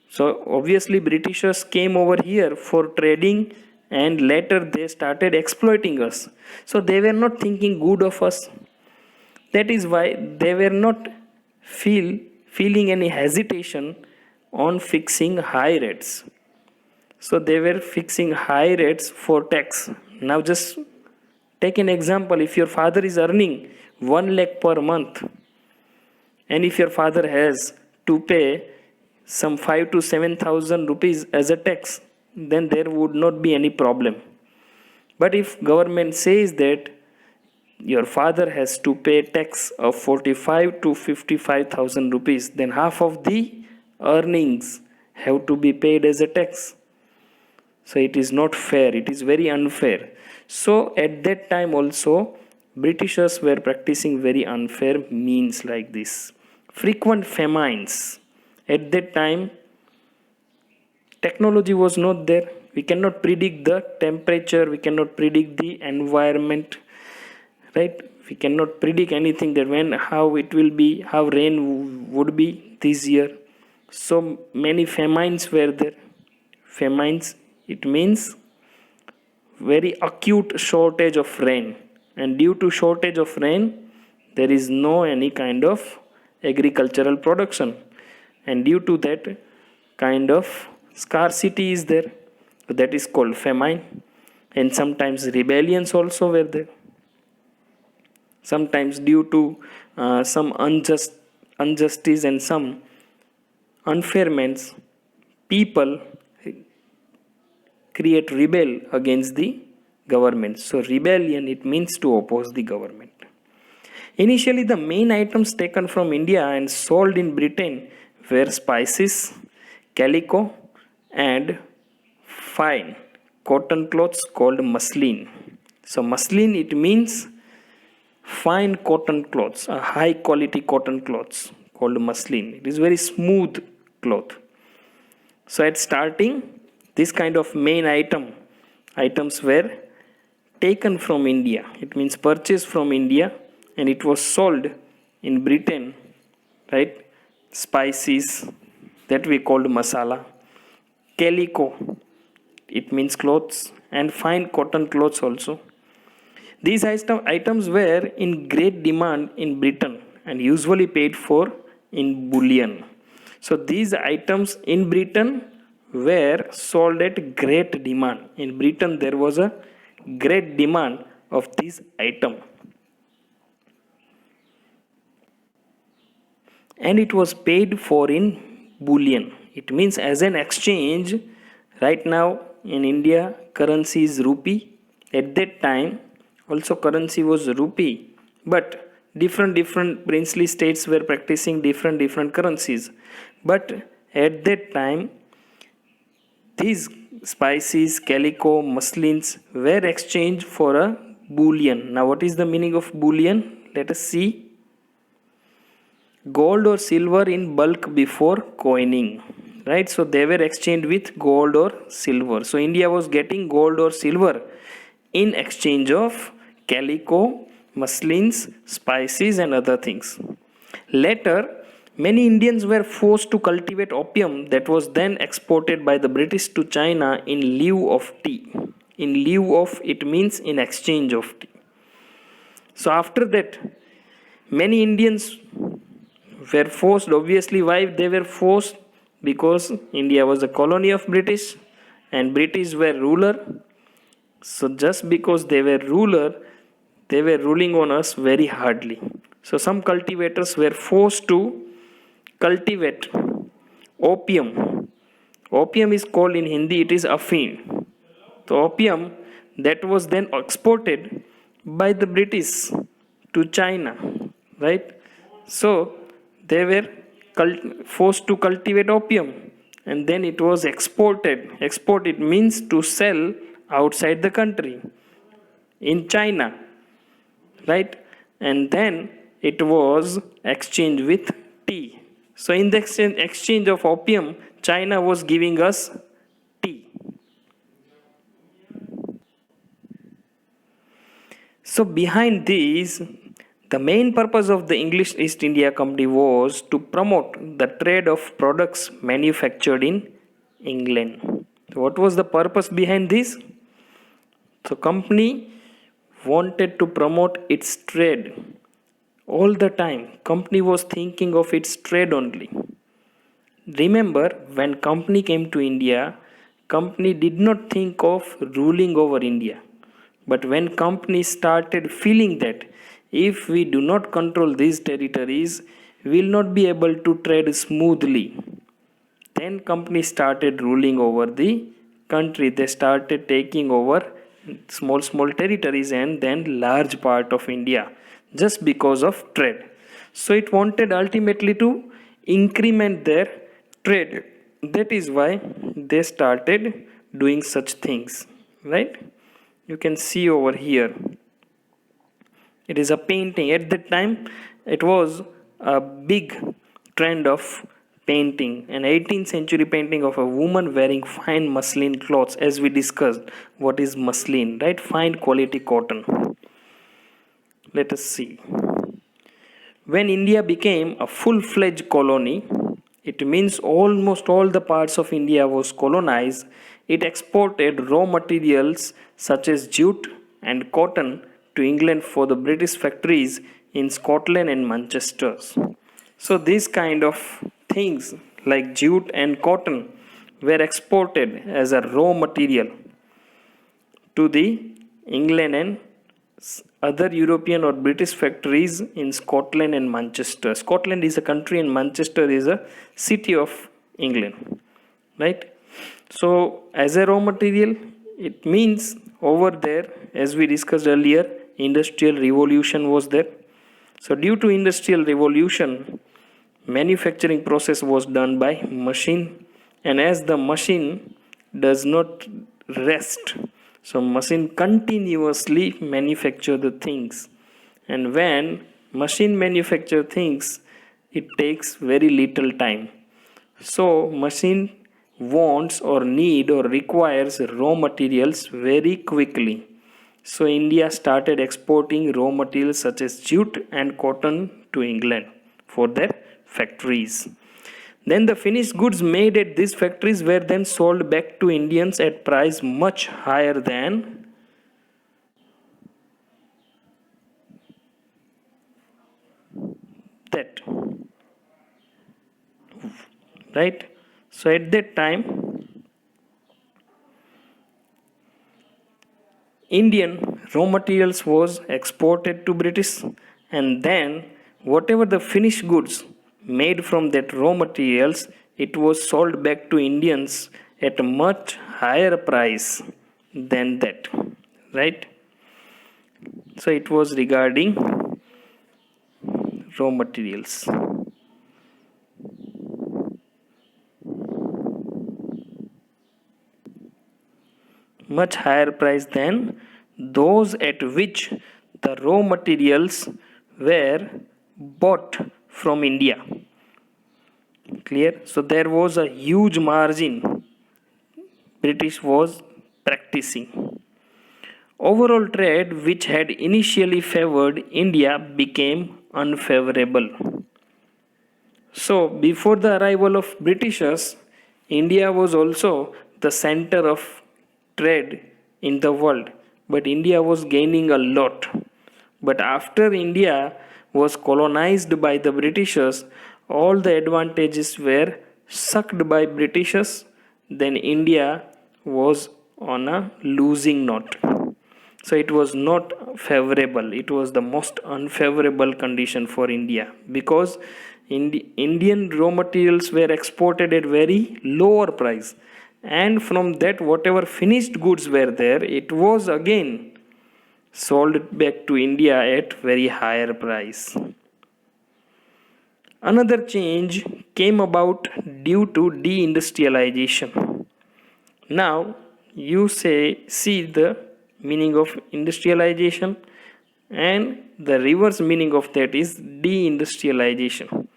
So, obviously, Britishers came over here for trading, and later they started exploiting us. So, they were not thinking good of us. That is why they were not feeling any hesitation on fixing high rates. So they were fixing high rates for tax. Now just take an example. If your father is earning 1 lakh per month, and if your father has to pay some 5 to 7,000 rupees as a tax, then there would not be any problem. But if government says that your father has to pay tax of 45 to 55,000 rupees, then half of the earnings have to be paid as a tax. So it is not fair, it is very unfair. So at that time also Britishers were practicing very unfair means like this. Frequent famines. At that time technology was not there, we cannot predict the temperature, we cannot predict the environment, right? We cannot predict anything, that when, how it will be, how rain would be this year. So many famines were there. Famines, it means very acute shortage of rain, and due to shortage of rain there is no any kind of agricultural production, and due to that kind of scarcity is there, that is called famine. And sometimes rebellions also were there, sometimes due to some injustice and some unfair means, people create rebel against the government. So rebellion, it means to oppose the government. Initially the main items taken from India and sold in Britain were spices, calico, and fine cotton cloths called muslin. So muslin, it means fine cotton cloths, a high quality cotton cloths called muslin. It is very smooth cloth. So at starting, this kind of main items were taken from India. It means purchased from India, and it was sold in Britain, right? Spices, that we called masala. Calico, it means clothes, and fine cotton clothes also. These items were in great demand in Britain and usually paid for in bullion. So these items in Britain were sold at great demand. In Britain there was a great demand of this item, and it was paid for in bullion. It means as an exchange. Right now in India currency is rupee. At that time also currency was rupee, but different princely states were practicing different currencies. But at that time these spices, calico, muslins were exchanged for a bullion. Now what is the meaning of bullion? Let us see. Gold or silver in bulk before coining, right? So they were exchanged with gold or silver. So India was getting gold or silver in exchange of calico, muslins, spices, and other things. Later many Indians were forced to cultivate opium that was then exported by the British to China in lieu of tea. In lieu of, it means in exchange of tea. So after that many Indians were forced. Obviously why they were forced? Because India was a colony of British and British were ruler. So just because they were ruler, they were ruling on us very hardly. So some cultivators were forced to cultivate opium. Opium is called in Hindi, it is afeen. The opium that was then exported by the British to China, right? So they were forced to cultivate opium, and then it was exported. Export, it means to sell outside the country, in China, right? And then it was exchanged with tea. So in the exchange of opium, China was giving us tea. So behind these, the main purpose of the English East India Company was to promote the trade of products manufactured in England. So what was the purpose behind this? So company wanted to promote its trade. All the time company was thinking of its trade only. Remember, when company came to India, company did not think of ruling over India. But when company started feeling that if we do not control these territories, we will not be able to trade smoothly, then company started ruling over the country. They started taking over small territories and then large part of India, just because of trade. So it wanted ultimately to increment their trade. That is why they started doing such things, right? You can see over here. It is a painting. At that time, it was a big trend of painting, an 18th century painting of a woman wearing fine muslin clothes, as we discussed. What is muslin, right? Fine quality cotton. Let us see. When India became a full-fledged colony, it means almost all the parts of India was colonized. It exported raw materials such as jute and cotton to England for the British factories in Scotland and Manchester. So these kind of things like jute and cotton were exported as a raw material to the England and other European or British factories in Scotland and Manchester. Scotland is a country and Manchester is a city of England, right? So as a raw material, it means over there, as we discussed earlier, industrial revolution was there. So due to industrial revolution, manufacturing process was done by machine, and as the machine does not rest, so machine continuously manufacture the things, and when machine manufacture things, it takes very little time. So machine wants or need or requires raw materials very quickly. So India started exporting raw materials such as jute and cotton to England for their factories. Then the finished goods made at these factories were then sold back to Indians at price much higher than that. Right? So at that time, Indian raw materials was exported to British, and then whatever the finished goods made from that raw materials, it was sold back to Indians at a much higher price than that, right? So it was regarding raw materials. Much higher price than those at which the raw materials were bought from India. Clear? So there was a huge margin British was practicing. Overall trade, which had initially favored India, became unfavorable. So before the arrival of Britishers, India was also the center of trade in the world, but India was gaining a lot. But after India was colonized by the Britishers, all the advantages were sucked by Britishers. Then India was on a losing note. So it was not favorable. It was the most unfavorable condition for India, because Indian raw materials were exported at very lower price, and from that whatever finished goods were there, it was again sold back to India at very higher price. Another change came about due to deindustrialization. Now you see the meaning of industrialization, and the reverse meaning of that is deindustrialization.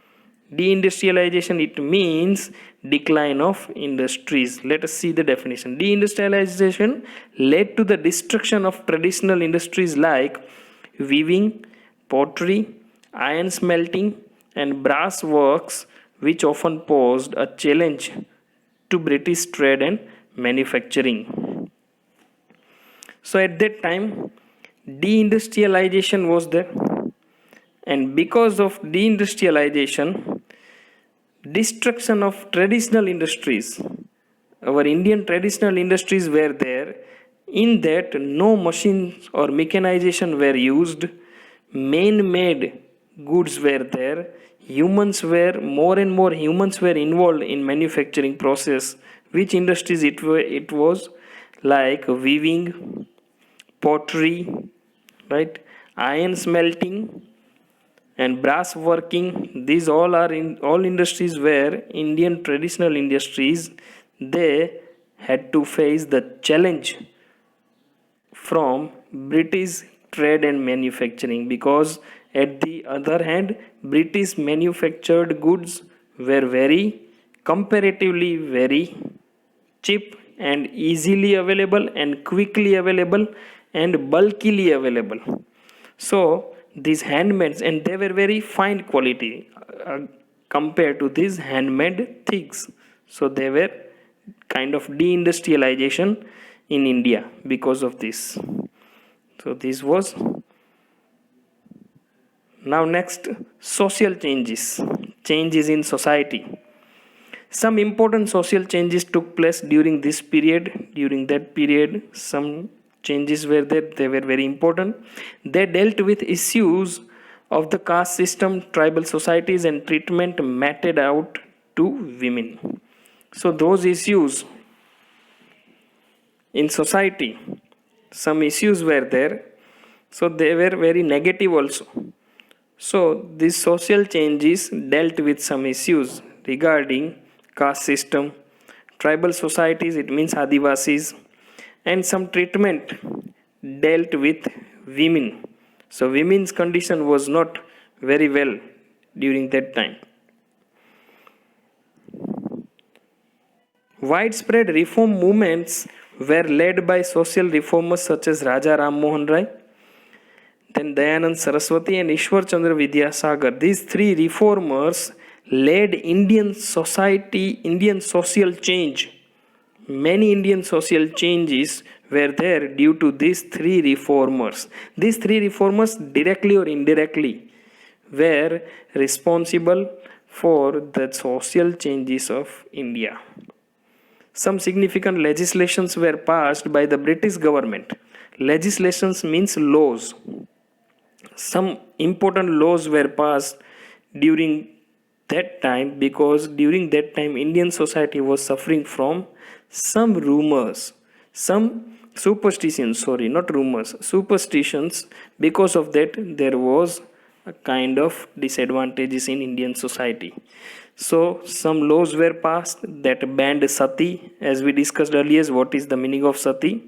Deindustrialization, it means decline of industries. Let us see the definition. Deindustrialization led to the destruction of traditional industries like weaving, pottery, iron smelting, and brass works, which often posed a challenge to British trade and manufacturing. So at that time, deindustrialization was there, and because of deindustrialization, destruction of traditional industries, our Indian traditional industries were there. In that, no machines or mechanization were used, man-made goods were there, humans were more and more humans were involved in manufacturing process. Which industries it was? Like weaving, pottery, right, iron smelting, and brass working. These all are in all industries where Indian traditional industries, they had to face the challenge from British trade and manufacturing, because at the other hand British manufactured goods were very comparatively very cheap and easily available and quickly available and bulkily available. So these handmaids, and they were very fine quality compared to these handmade things. So they were kind of deindustrialization in India because of this. So this was. Now next, social changes in society. Some important social changes took place during this period. During that period, some changes were there, they were very important. They dealt with issues of the caste system, tribal societies, and treatment meted out to women. So those issues in society, some issues were there, so they were very negative also. So these social changes dealt with some issues regarding caste system, tribal societies, it means Adivasis, and some treatment dealt with women. So women's condition was not very well during that time. Widespread reform movements were led by social reformers such as Raja Ram Mohan Rai, then Dayanand Saraswati and Ishwar Chandra Vidyasagar. These three reformers led Indian society, Indian social change. Many Indian social changes were there due to these three reformers. These three reformers, directly or indirectly, were responsible for the social changes of India. Some significant legislations were passed by the British government. Legislations means laws. Some important laws were passed during that time, because during that time Indian society was suffering from some rumors, some superstitions, superstitions. Because of that, there was a kind of disadvantages in Indian society. So some laws were passed that banned sati, as we discussed earlier. What is the meaning of sati?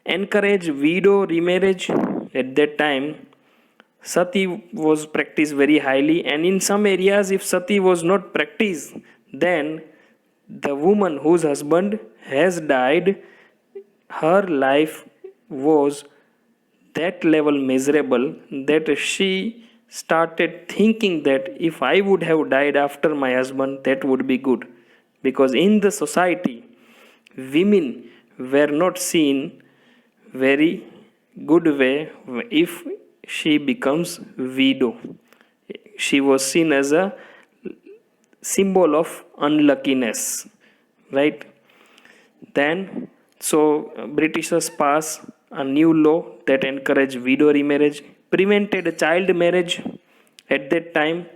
Encourage widow remarriage. At that time, sati was practiced very highly, and in some areas, if sati was not practiced, then the woman whose husband has died, her life was that level miserable that she started thinking that if I would have died after my husband, that would be good. Because in the society, women were not seen very good way if she becomes widow. She was seen as a symbol of unluckiness, right? Then, so Britishers passed a new law that encouraged widow remarriage, prevented child marriage. At that time,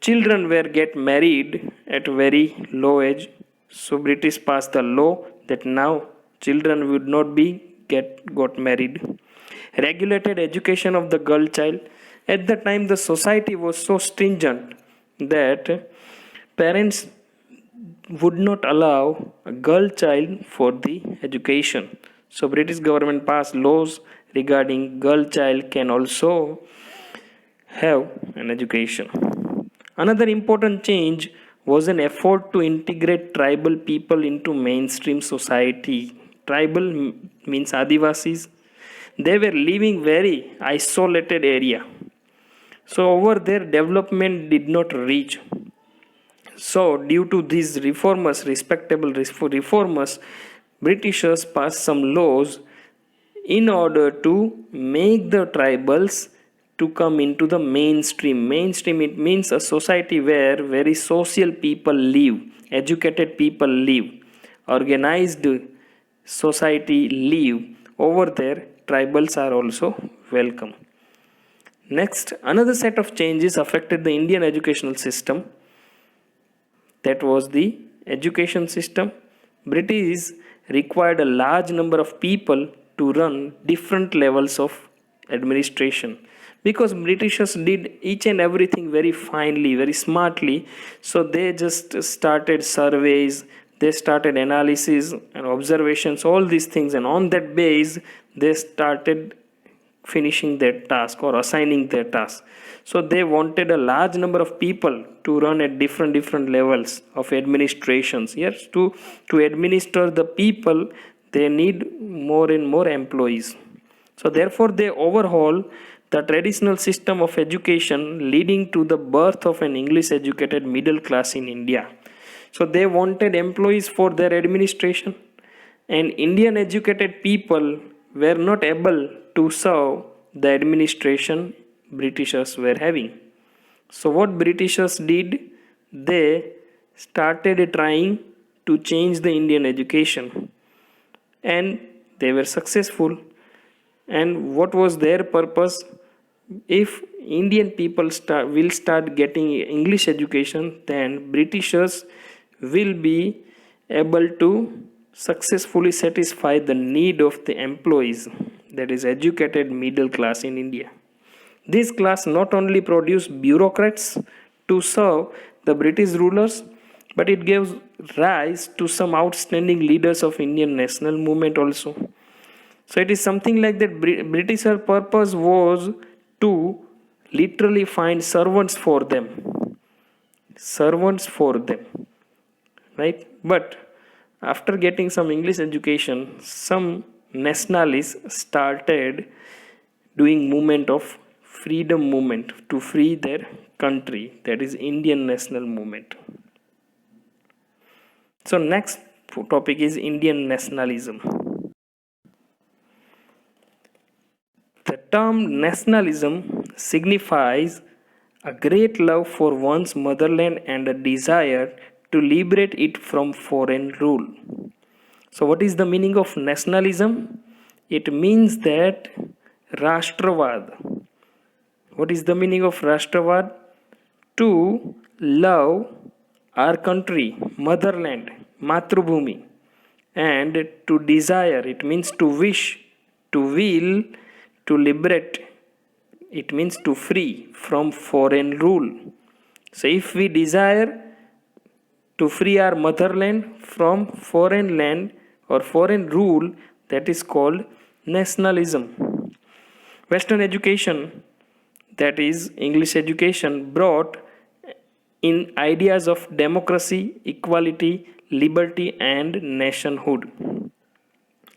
children were get married at very low age. So British passed a law that now children would not be got married. Regulated education of the girl child. At the time, the society was so stringent that parents would not allow a girl child for the education. So British government passed laws regarding girl child can also have an education. Another important change was an effort to integrate tribal people into mainstream society. Tribal means Adivasis. They were living very isolated area. So over there development did not reach. So due to these reformers, respectable reformers, Britishers passed some laws in order to make the tribals to come into the mainstream. Mainstream, it means a society where very social people live, educated people live, organized society live. Over there, tribals are also welcome. Next, another set of changes affected the Indian educational system. That was the education system. British required a large number of people to run different levels of administration, because Britishers did each and everything very finely, very smartly. So they just started surveys, they started analysis and observations, all these things, and on that base they started finishing their task or assigning their task. So they wanted a large number of people to run at different levels of administrations. Yes, to administer the people, they need more and more employees. So therefore they overhaul the traditional system of education, leading to the birth of an English educated middle class in India. So they wanted employees for their administration, and Indian educated people were not able to serve the administration Britishers were having. So what Britishers did, they started trying to change the Indian education, and they were successful. And what was their purpose? If Indian people will start getting English education, then Britishers will be able to successfully satisfy the need of the employees, that is educated middle class in India. This class not only produced bureaucrats to serve the British rulers, but it gave rise to some outstanding leaders of Indian national movement also. So it is something like that. Britisher purpose was to literally find servants for them, right? But after getting some English education, some nationalists started doing movement of freedom movement to free their country, that is Indian national movement. So next topic is Indian nationalism. The term nationalism signifies a great love for one's motherland and a desire to liberate it from foreign rule. So what is the meaning of nationalism? It means that Rashtravad. What is the meaning of Rashtravad? To love our country, motherland, Matrubhumi, and to desire, it means to wish, to will, to liberate, it means to free from foreign rule. So if we desire to free our motherland from foreign land or foreign rule, that is called nationalism. Western education, that is English education, brought in ideas of democracy, equality, liberty, and nationhood.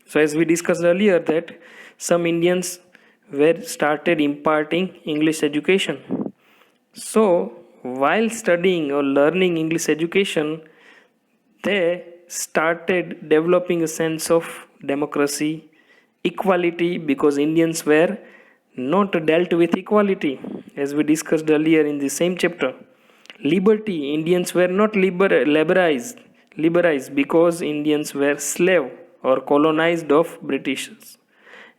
So as we discussed earlier, that some Indians were started imparting English education. So while studying or learning English education, they started developing a sense of democracy, equality, because Indians were not dealt with equality, as we discussed earlier in the same chapter. Liberty, Indians were not liberalized because Indians were slave or colonized of Britishers.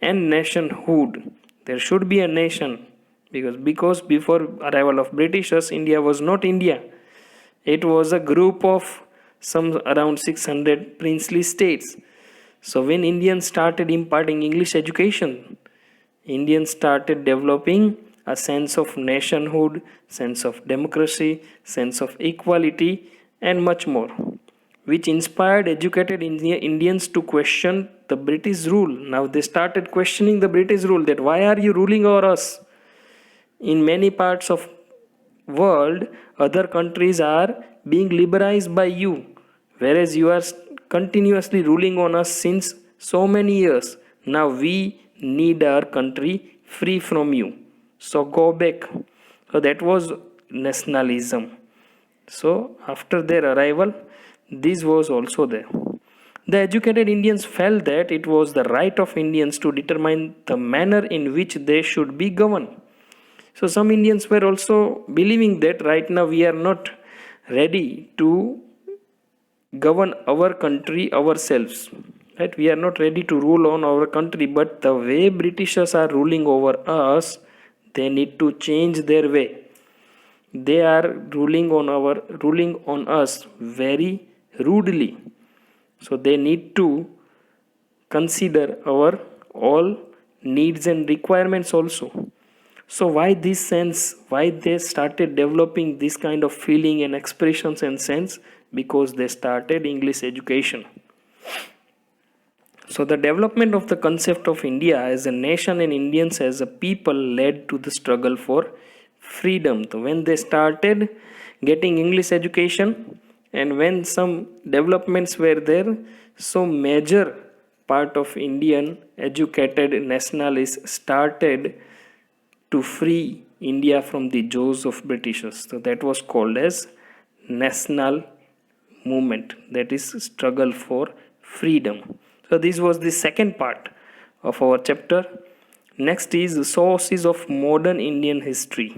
And nationhood, there should be a nation, because before arrival of Britishers, India was not India. It was a group of some around 600 princely states. So when Indians started imparting English education, Indians started developing a sense of nationhood, sense of democracy, sense of equality, and much more, which inspired educated Indians to question the British rule. Now they started questioning the British rule, that why are you ruling over us? In many parts of world, other countries are being liberalized by you, whereas you are continuously ruling on us since so many years. Now we need our country free from you, so go back. So that was nationalism. So after their arrival, this was also there. The educated Indians felt that it was the right of Indians to determine the manner in which they should be governed. So some Indians were also believing that right now we are not ready to govern our country ourselves. Right? We are not ready to rule on our country, but the way Britishers are ruling over us, they need to change their way. They are ruling on us very rudely. So they need to consider our all needs and requirements also. So why this sense, why they started developing this kind of feeling and expressions and sense? because they started English education. So the development of the concept of India as a nation and Indians as a people led to the struggle for freedom. So when they started getting English education and when some developments were there, so major part of Indian educated nationalists started to free India from the jaws of Britishers. So that was called as national movement, that is struggle for freedom. So this was the second part of our chapter. Next is sources of modern Indian history.